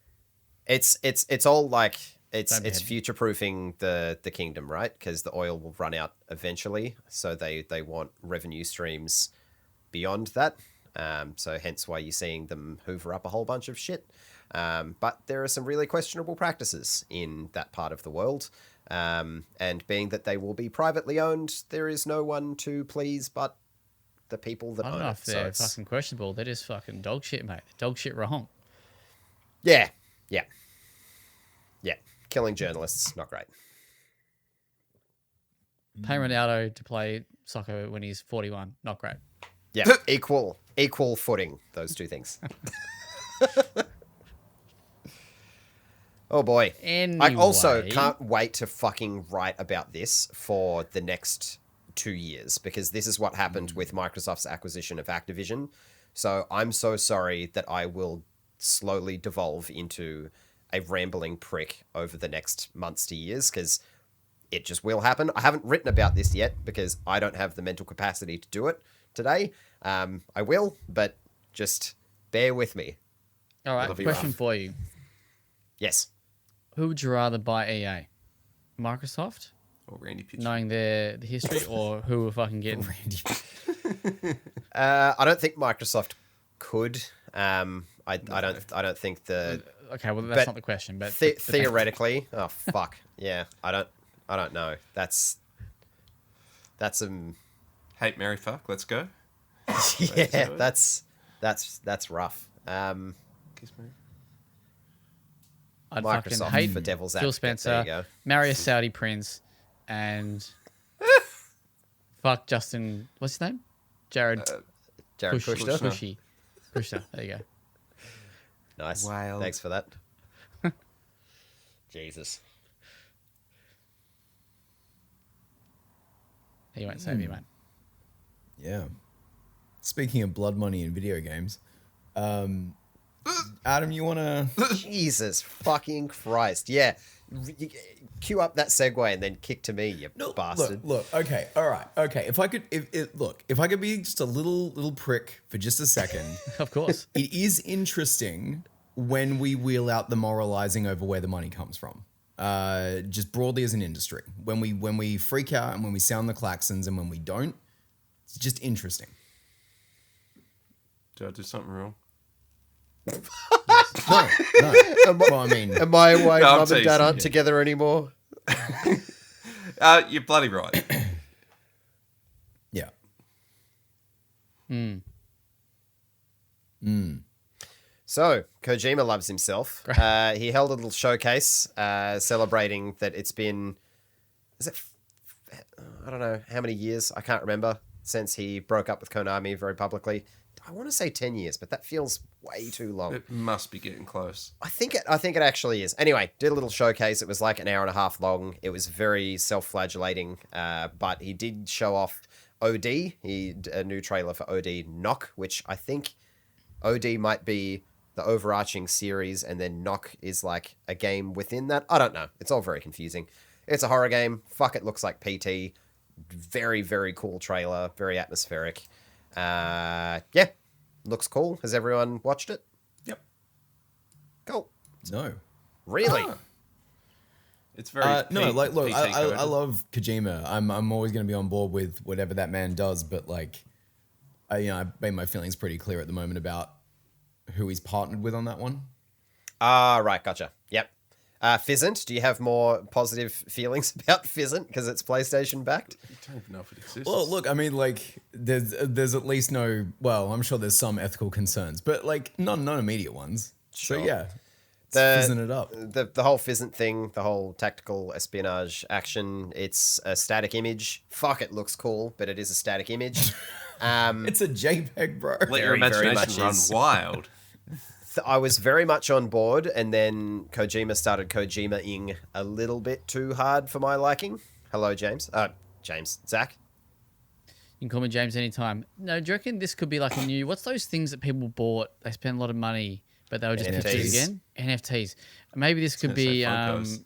It's all like it's Don't be future proofing the kingdom, right? Because the oil will run out eventually, so they want revenue streams beyond that. So hence why you're seeing them hoover up a whole bunch of shit. But there are some really questionable practices in that part of the world. And being that they will be privately owned, there is no one to please but the people that I own don't know it. if they're fucking questionable. They're just fucking dog shit, mate. Dog shit wrong. Yeah. Killing journalists, not great. Paying Ronaldo to play soccer when he's 41, not great. Yeah, equal footing, those two things. Oh boy. I also Anyway. can't wait to fucking write about this for the next 2 years, because this is what happened with Microsoft's acquisition of Activision. So I'm so sorry that I will slowly devolve into a rambling prick over the next months to years, because it just will happen. I haven't written about this yet because I don't have the mental capacity to do it today. I will, but just bear with me. All right, It'll be question rough. for you. Yes. Who would you rather buy EA? Microsoft, Or Randy Pitchford. knowing the history, or who we're fucking getting? Randy. I don't think Microsoft could. I don't think the Okay, well that's But not the question, but theoretically. Oh fuck. Yeah. I don't know. That's Hate, marry, fuck. Let's go. yeah. That's rough. Kiss me. I'd fucking Microsoft hate for devil's Phil advocate. Spencer, There you go. marry a Saudi prince, and fuck Justin. What's his name? Jared Jared Kushner. Kushner. There you go. Nice. Wild. Thanks for that. Jesus. He won't save you, mate. Yeah. Speaking of blood money in video games, Adam, you want to... Jesus fucking Christ. Yeah. Cue up that segue and then kick to me, you bastard. Look, okay, all right, okay. If I could be just a little prick for just a second. Of course. It is interesting when we wheel out the moralizing over where the money comes from. Just broadly as an industry, when we freak out and when we sound the klaxons and when we don't, it's just interesting. Did I do something wrong? No. Well, I mean, Am I why No, I'm mum and dad teasing, aren't yeah. together anymore? You're bloody right. yeah. So, Kojima loves himself. He held a little showcase celebrating that it's been, I don't know how many years, I can't remember, since he broke up with Konami very publicly. I want to say 10 years, but that feels way too long. It must be getting close. I think it actually is. Anyway, did a little showcase. It was like an hour and a half long. It was very self-flagellating, but he did show off OD. A new trailer for OD Knock, which I think OD might be the overarching series, and then Knock is like a game within that. I don't know. It's all very confusing. It's a horror game. Fuck, it looks like PT. Very, very cool trailer. Very atmospheric. Yeah, looks cool. Has everyone watched it? Yep. Cool. No. Really? Ah. It's very no, like, look, PT I coded. love Kojima. I'm always going to be on board with whatever that man does, but like, I made my feelings pretty clear at the moment about who he's partnered with on that one. Ah, right, gotcha. Yep. Fizzant, do you have more positive feelings about Fizzant because it's PlayStation backed? I don't even know if it exists. Well, look, I mean, like, there's at least no. Well, I'm sure there's some ethical concerns, but like, none immediate ones. Sure. So yeah, it's fizzing it up. The whole Fizzant thing, the whole tactical espionage action, it's a static image. Fuck, it looks cool, but it is a static image. It's a JPEG, bro. Let your very much imagination run is. wild. I was very much on board, and then Kojima started Kojima-ing a little bit too hard for my liking. Hello, James. Zach. You can call me James anytime. No, do you reckon this could be like a new... What's those things that people bought? They spent a lot of money, but they were just pictures again? NFTs. Maybe this could be Funkos.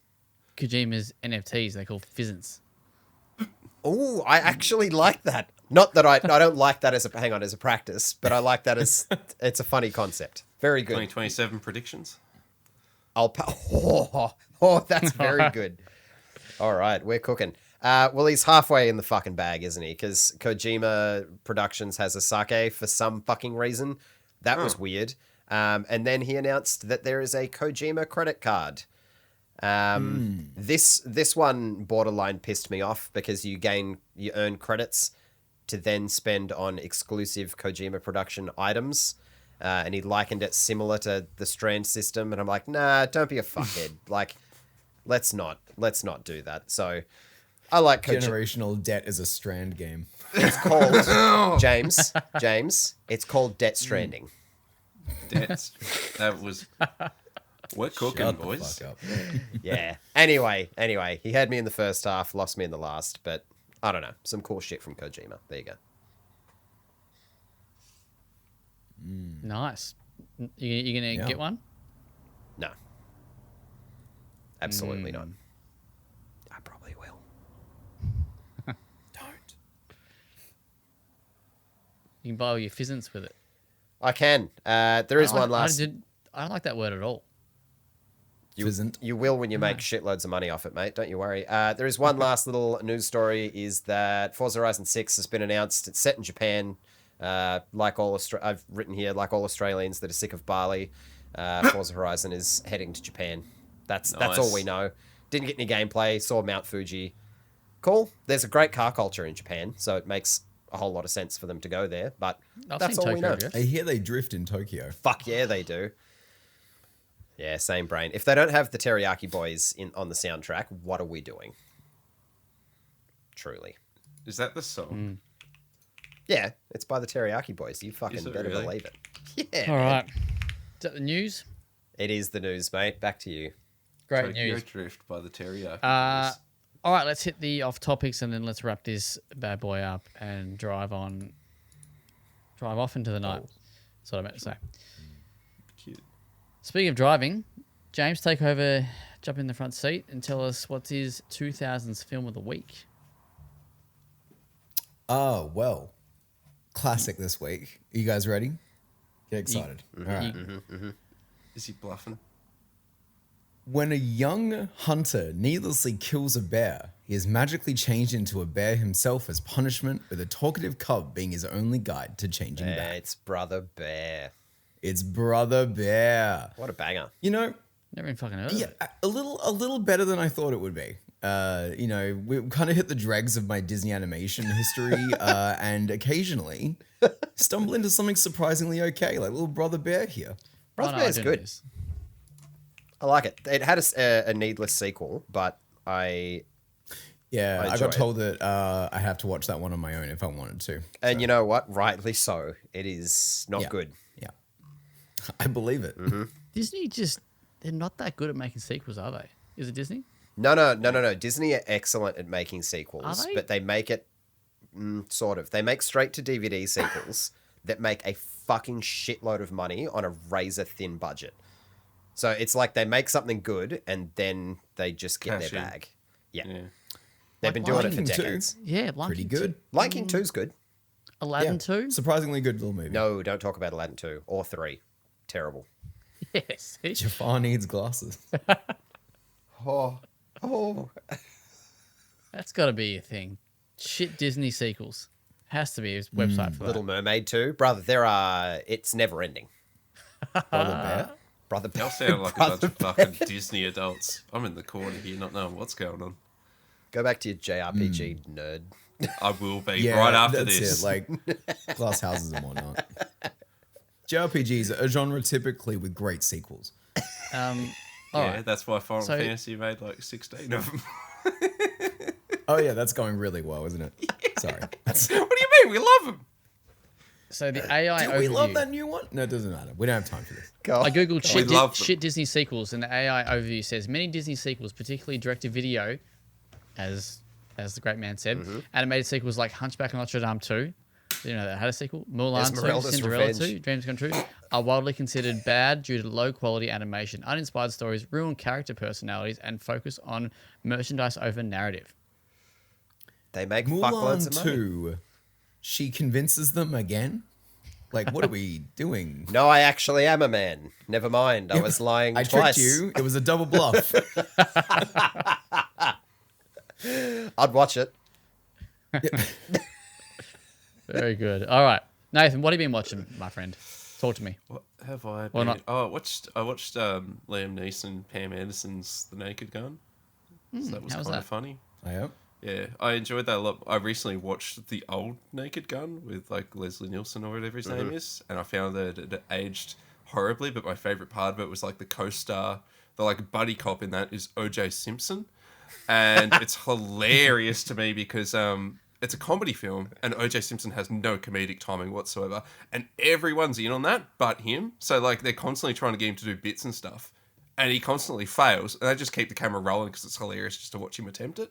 Kojima's NFTs. They call Fizzants. Oh, I actually like that. Not that I don't like that as a practice, but I like that as it's a funny concept. Very good. 2027 predictions. That's very good. All right, we're cooking. Well, he's halfway in the fucking bag, isn't he? Because Kojima Productions has a sake for some fucking reason. That was weird. And then he announced that there is a Kojima credit card. This one borderline pissed me off because you earn credits to then spend on exclusive Kojima production items. And he likened it similar to the Strand system. And I'm like, nah, don't be a fuckhead. Like, let's not do that. So I like Generational debt is a Strand game. It's called, James, it's called Debt Stranding. That was... We're cooking, Shut boys. the fuck up. Yeah. Anyway, he had me in the first half, lost me in the last, but I don't know. Some cool shit from Kojima. There you go. Nice. You gonna get one? No. Absolutely not. I probably will. Don't. You can buy all your pheasants with it. I can. There is one last... I don't like that word at all. Pheasant. You will when you make shitloads of money off it, mate. Don't you worry. There is one last little news story is that Forza Horizon 6 has been announced. It's set in Japan. I've written here, like all Australians that are sick of Bali, Forza Horizon is heading to Japan. That's all we know. Didn't get any gameplay. Saw Mount Fuji. Cool. There's a great car culture in Japan, so it makes a whole lot of sense for them to go there. But that's all we know. I hear they drift in Tokyo. Fuck yeah, they do. Yeah, same brain. If they don't have the Teriyaki Boys on the soundtrack, what are we doing? Truly. Is that the song? Yeah, it's by the Teriyaki Boys. You fucking better really? believe it. Yeah. All right. Is that the news? It is the news, mate. Back to you. Great Tokyo news. Drift by the Teriyaki Boys. All right, let's hit the off topics and then let's wrap this bad boy up and drive off into the night. That's what I meant to say. Cute. Speaking of driving, James, take over, jump in the front seat and tell us what is 2000's film of the week. Oh, well. Classic this week. Are you guys ready? Get excited. All right. Is he bluffing? When a young hunter needlessly kills a bear, he is magically changed into a bear himself as punishment, with a talkative cub being his only guide to changing back. It's Brother Bear. It's Brother Bear. What a banger. You know, Never even fucking heard of it. a little better than I thought it would be. We kind of hit the dregs of my Disney animation history, and occasionally stumble into something surprisingly okay, like little Brother Bear here. Brother Oh, no, Bear I is do know good. this. I like it. It had a needless sequel, but I I enjoy got it. told that I have to watch that one on my own if I wanted to. And you know what? Rightly so. It is not good. Yeah, I believe it. Disney they're not that good at making sequels, are they? Is it Disney? No. Disney are excellent at making sequels, Are they? but they make it sort of. They make straight to DVD sequels that make a fucking shitload of money on a razor thin budget. So it's like they make something good and then they just get Cash their in. bag. Yeah. Yeah. They've been doing it for Lion King 2. decades. Yeah, Lion Pretty King good. 2. Lion King 2's good. Aladdin 2? Surprisingly good little movie. No, don't talk about Aladdin 2 or 3. Terrible. Yes. Jafar needs glasses. Oh. That's got to be a thing. Shit Disney sequels. Has to be a website for that. Little Mermaid 2. Brother, it's never ending. Brother Bear. Brother Y'all sound like a bunch of fucking Disney adults. I'm in the corner here not knowing what's going on. Go back to your JRPG, nerd. I will be Yeah, right after that's this. it. Like glass houses and whatnot. JRPGs are a genre typically with great sequels. All yeah, right. that's why Final So- Fantasy made like 16 of them. Oh yeah, that's going really well, isn't it? Sorry. What do you mean? We love them. So the AI Do overview. we love that new one? No, it doesn't matter. We don't have time for this. Go. I googled We love them. shit Disney sequels, and the AI overview says many Disney sequels, particularly direct-to-video, as the great man said, animated sequels like Hunchback of Notre Dame 2, you know that had a sequel, Mulan 2, Esmeralda's Cinderella Revenge. 2, Dreams Come True, are widely considered bad due to low-quality animation, uninspired stories, ruined character personalities, and focus on merchandise over narrative. They make fuckloads Mulan of money. 2 she convinces them again. Like, what are we doing? No, I actually am a man. Never mind. I was lying I twice. tricked you. It was a double bluff. I'd watch it. Very good. All right, Nathan, what have you been watching, my friend? Talk to me. What have I Or been? not. Oh, I watched Liam Neeson, Pam Anderson's The Naked Gun. So that was how was kind that? of funny. I hope. Yeah, I enjoyed that a lot. I recently watched the old Naked Gun with like Leslie Nielsen or whatever his name is, and I found that it aged horribly. But my favorite part of it was like the co-star, the like buddy cop in that is O.J. Simpson, and it's hilarious to me because it's a comedy film, and O.J. Simpson has no comedic timing whatsoever, and everyone's in on that but him. So like they're constantly trying to get him to do bits and stuff, and he constantly fails, and they just keep the camera rolling because it's hilarious just to watch him attempt it.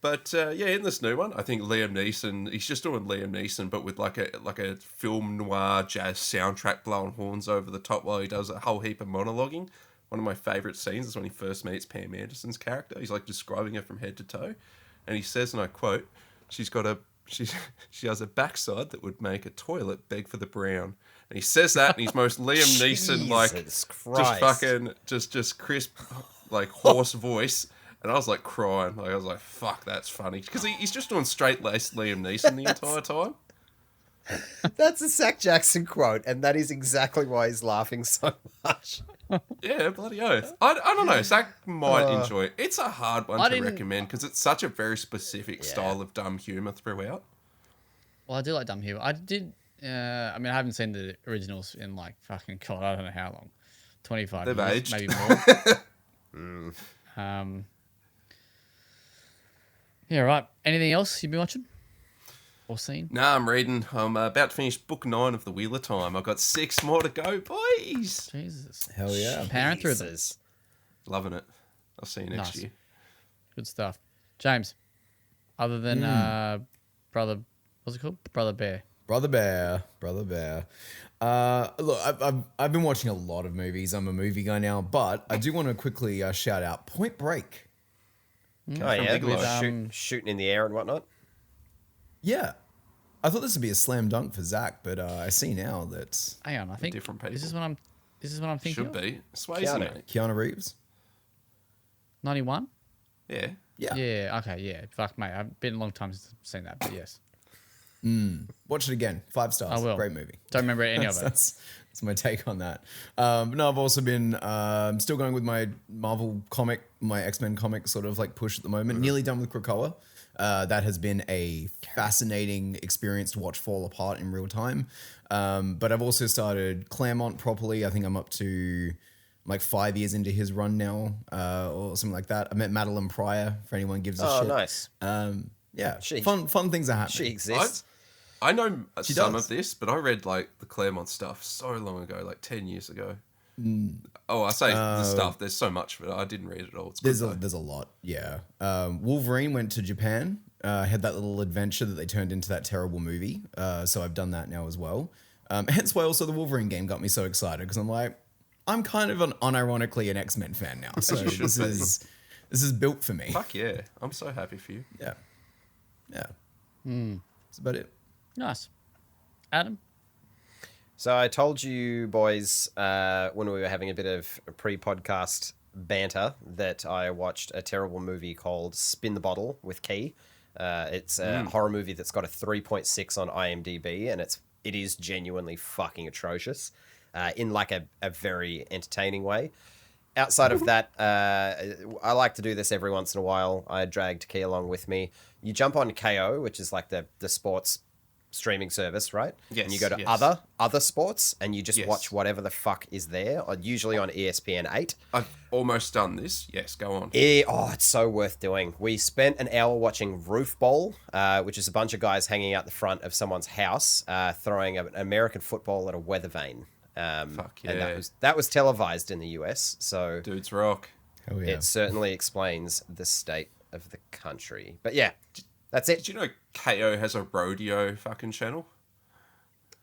But yeah, in this new one, I think Liam Neeson, he's just doing Liam Neeson, but with like a film noir jazz soundtrack blowing horns over the top while he does a whole heap of monologuing. One of my favourite scenes is when he first meets Pam Anderson's character. He's like describing her from head to toe, and he says, and I quote, she has a backside that would make a toilet beg for the brown. And he says that in his most Liam Neeson like Jesus just Christ. fucking just crisp like hoarse voice. And I was like crying. Like I was like, "Fuck, that's funny," because he's just doing straight laced Liam Neeson the entire time. That's a Zach Jackson quote, and that is exactly why he's laughing so much. Yeah, bloody oath. I don't know. Zach might enjoy it. It's a hard one to recommend because it's such a very specific style of dumb humor throughout. Well, I do like dumb humor. I did. I mean, I haven't seen the originals in like fucking God, I don't know how long. 25 They've years, aged. maybe more. Yeah, right. Anything else you've been watching or seen? Nah, I'm reading. I'm about to finish book 9 of The Wheel of Time. I've got 6 more to go, boys. Jesus. Hell yeah. Powering through them. Jesus. Loving it. I'll see you next Nice. year. Good stuff. James, other than Brother, what's it called? Brother Bear. Brother Bear. Look, I've been watching a lot of movies. I'm a movie guy now, but I do want to quickly shout out Point Break. Oh, yeah. Bigelow. With shooting in the air and whatnot. Yeah. I thought this would be a slam dunk for Zach, but I see now that Hang on, I think different this is people. what I'm thinking. Should of? be. Swayze, Keanu. mate. Keanu Reeves. 91? Yeah. Yeah. Yeah, okay, yeah. Fuck, mate. I've been a long time since I've seen that, but yes. Watch it again. 5 stars. I will. Great movie. Don't remember any of it. That's my take on that. But no, I've also been still going with my Marvel comic, my X-Men comic sort of like push at the moment. Nearly done with Krakoa. That has been a fascinating experience to watch fall apart in real time. But I've also started Claremont properly. I think I'm up to like 5 years into his run now, or something like that. I met Madeline Pryor, for anyone gives a shit. Nice. Yeah, She- fun things are happening. She exists. I know some does. of this, but I read like the Claremont stuff so long ago, like 10 years ago. Oh, I say the stuff. There's so much of it. I didn't read it all. It's good, There's a lot, yeah. Wolverine went to Japan, had that little adventure that they turned into that terrible movie. So I've done that now as well. Hence why also the Wolverine game got me so excited because I'm like, I'm kind of unironically an X-Men fan now. So you should this is built for me. Fuck yeah. I'm so happy for you. Yeah. That's about it. Nice. Adam? So I told you boys when we were having a bit of pre-podcast banter that I watched a terrible movie called Spin the Bottle with Key. It's a horror movie that's got a 3.6 on IMDb, and it is genuinely fucking atrocious in like a very entertaining way. Outside of that, I like to do this every once in a while. I dragged Key along with me. You jump on KO, which is like the sports streaming service, right? Yes, And you go to yes. other sports, and you just Yes. watch whatever the fuck is there, usually on ESPN 8. I've almost done this. Yes, go on. It's so worth doing. We spent an hour watching Roof Bowl, which is a bunch of guys hanging out the front of someone's house, throwing an American football at a weather vane. Fuck yeah. And that was televised in the US, so Dudes rock. Hell yeah. it certainly explains the state of the country. But yeah, that's it. Did you know KO has a rodeo fucking channel?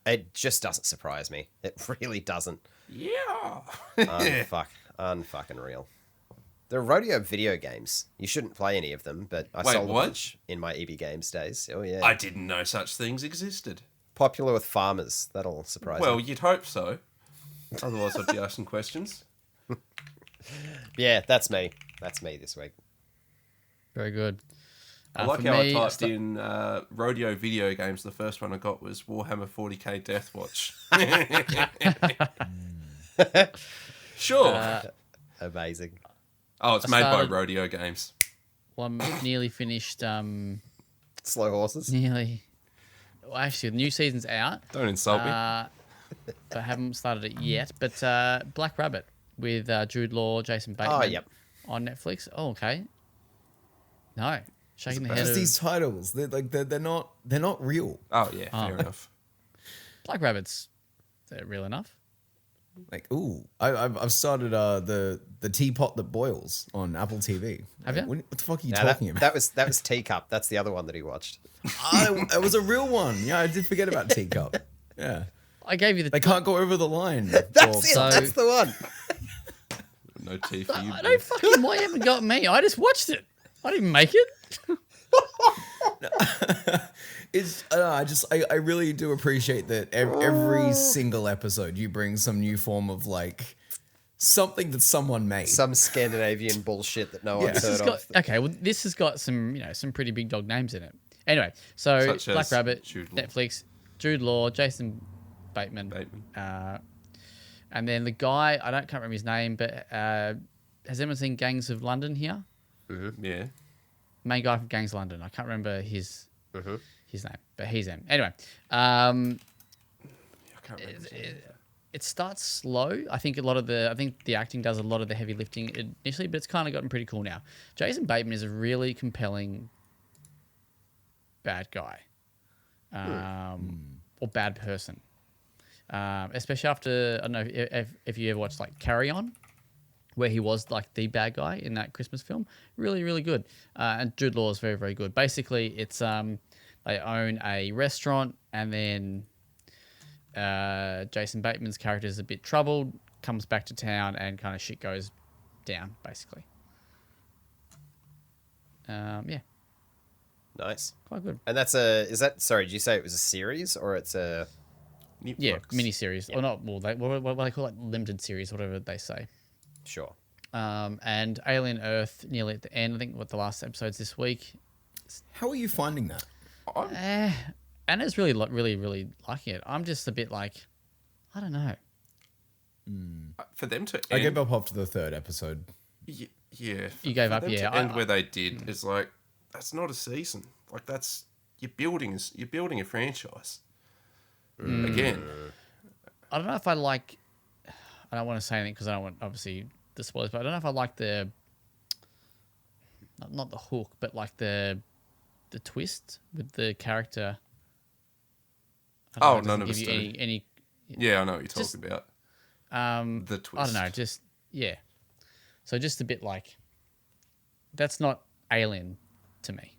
It just doesn't surprise me. It really doesn't. Yeah. Unfucking real. There are rodeo video games. You shouldn't play any of them, but I Wait, sold a what? bunch in my EB Games days. Oh, yeah. I didn't know such things existed. Popular with farmers. That'll surprise Well, you. you'd hope so. Otherwise, I'd be asking questions. Yeah, that's me. That's me this week. Very good. I like for how me, I typed in rodeo video games. The first one I got was Warhammer 40k Death Watch. Sure. Amazing. Oh, it's I made by started- Rodeo Games. Well, I'm nearly finished. Slow horses. Nearly. Well, actually, the new season's out. Don't insult me. But I haven't started it yet. But Black Rabbit with Jude Law, Jason Bateman. Oh, yep. On Netflix. Oh, okay. No, shaking the head. Just Of these titles, they're not real. Oh, yeah, fair enough. Black Rabbit's real enough. Like, ooh, I've started the teapot that boils on Apple TV. Have you? What the fuck are you No, talking about? that was Teacup. That's the other one that he watched. It was a real one. Yeah, I did forget about Teacup. Yeah, I gave you the. they can't go over the line. That's Or- it. so- That's the one. No tea for you. I don't fucking. Why you haven't got me? I just watched it. I didn't make it. It's I really do appreciate that every single episode you bring some new form of like something that someone made. Some Scandinavian bullshit that no one's This heard has of. got, okay, well, this has got some pretty big dog names in it. Anyway, so Such Black as Rabbit, Jude Law. Netflix, Jude Law, Jason Bateman, and then the guy I can't remember his name, but has anyone seen Gangs of London here? Yeah. Main guy from Gangs of London. I can't remember his name, but he's him. Anyway, I can't remember. his name. it starts slow. I think the acting does a lot of the heavy lifting initially, but it's kind of gotten pretty cool now. Jason Bateman is a really compelling bad guy, or bad person, especially after I don't know if you ever watched like Carry On, where he was like the bad guy in that Christmas film. Really, really good. And Jude Law is very, very good. Basically, it's they own a restaurant, and then Jason Bateman's character is a bit troubled, comes back to town, and kind of shit goes down, basically. Yeah, Nice. quite good. And sorry, did you say it was a series or it's a... Yeah, Netflix. mini-series. Or not, well, what they call it, limited series, whatever they say. Sure. And Alien Earth nearly at the end. I think the last episode's this week. How are you finding that? And it's really, really, really liking it. I'm just a bit like, I don't know. For them to end, I gave up after the third episode. Yeah. You gave up, them yeah. To end where they did, it's like that's not a season. Like you're building a franchise. Again. I don't know if I like. I don't want to say anything because I don't want obviously the spoilers, but I don't know if I like the. Not the hook, but like the twist with the character. I don't know, it none doesn't of give us you do. any. Yeah, I know what you're Just- talking about. The twist. I don't know, just yeah. So just a bit like. That's not Alien to me.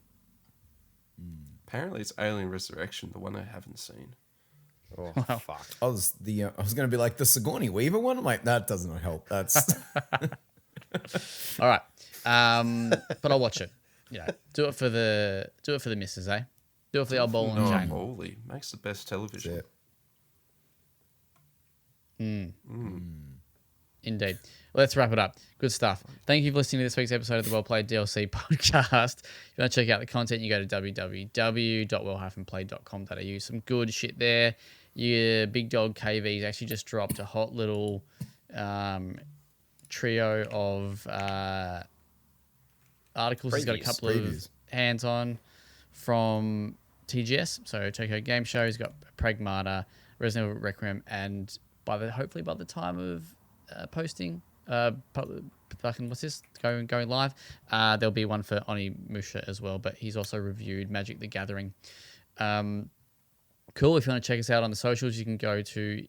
Apparently, it's Alien Resurrection, the one I haven't seen. Oh, fuck. I was going to be like the Sigourney Weaver one. I'm like, that doesn't help. That's All right, but I'll watch it. Do it for the missus, eh? Do it for the old ball and Oh, chain. holy. Makes the best television. Indeed. Well, let's wrap it up. Good stuff. Thank you for listening to this week's episode of the WellPlayed DLC podcast. If you want to check out the content, you go to www.well-played.com.au. Some good shit there. Your Big Dog KV's actually just dropped a hot little trio of articles. He's got a couple Previews. of hands-on from TGS, so Tokyo Game Show. He's got Pragmata, Resident Evil Requiem, and hopefully by the time of posting, fucking what's this going live, there'll be one for Onimusha as well. But he's also reviewed Magic the Gathering. Cool. If you want to check us out on the socials, you can go to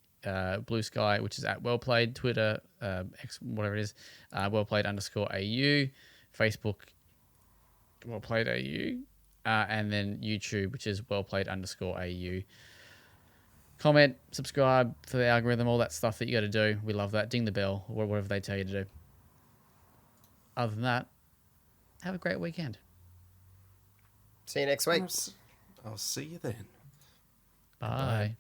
Blue Sky, which is at WellPlayed, Twitter, X, whatever it is, WellPlayed_AU, Facebook, WellPlayed AU, and then YouTube, which is WellPlayed_AU. Comment, subscribe for the algorithm, all that stuff that you got to do. We love that. Ding the bell, or whatever they tell you to do. other than that, have a great weekend. See you next week. I'll see you then. Bye.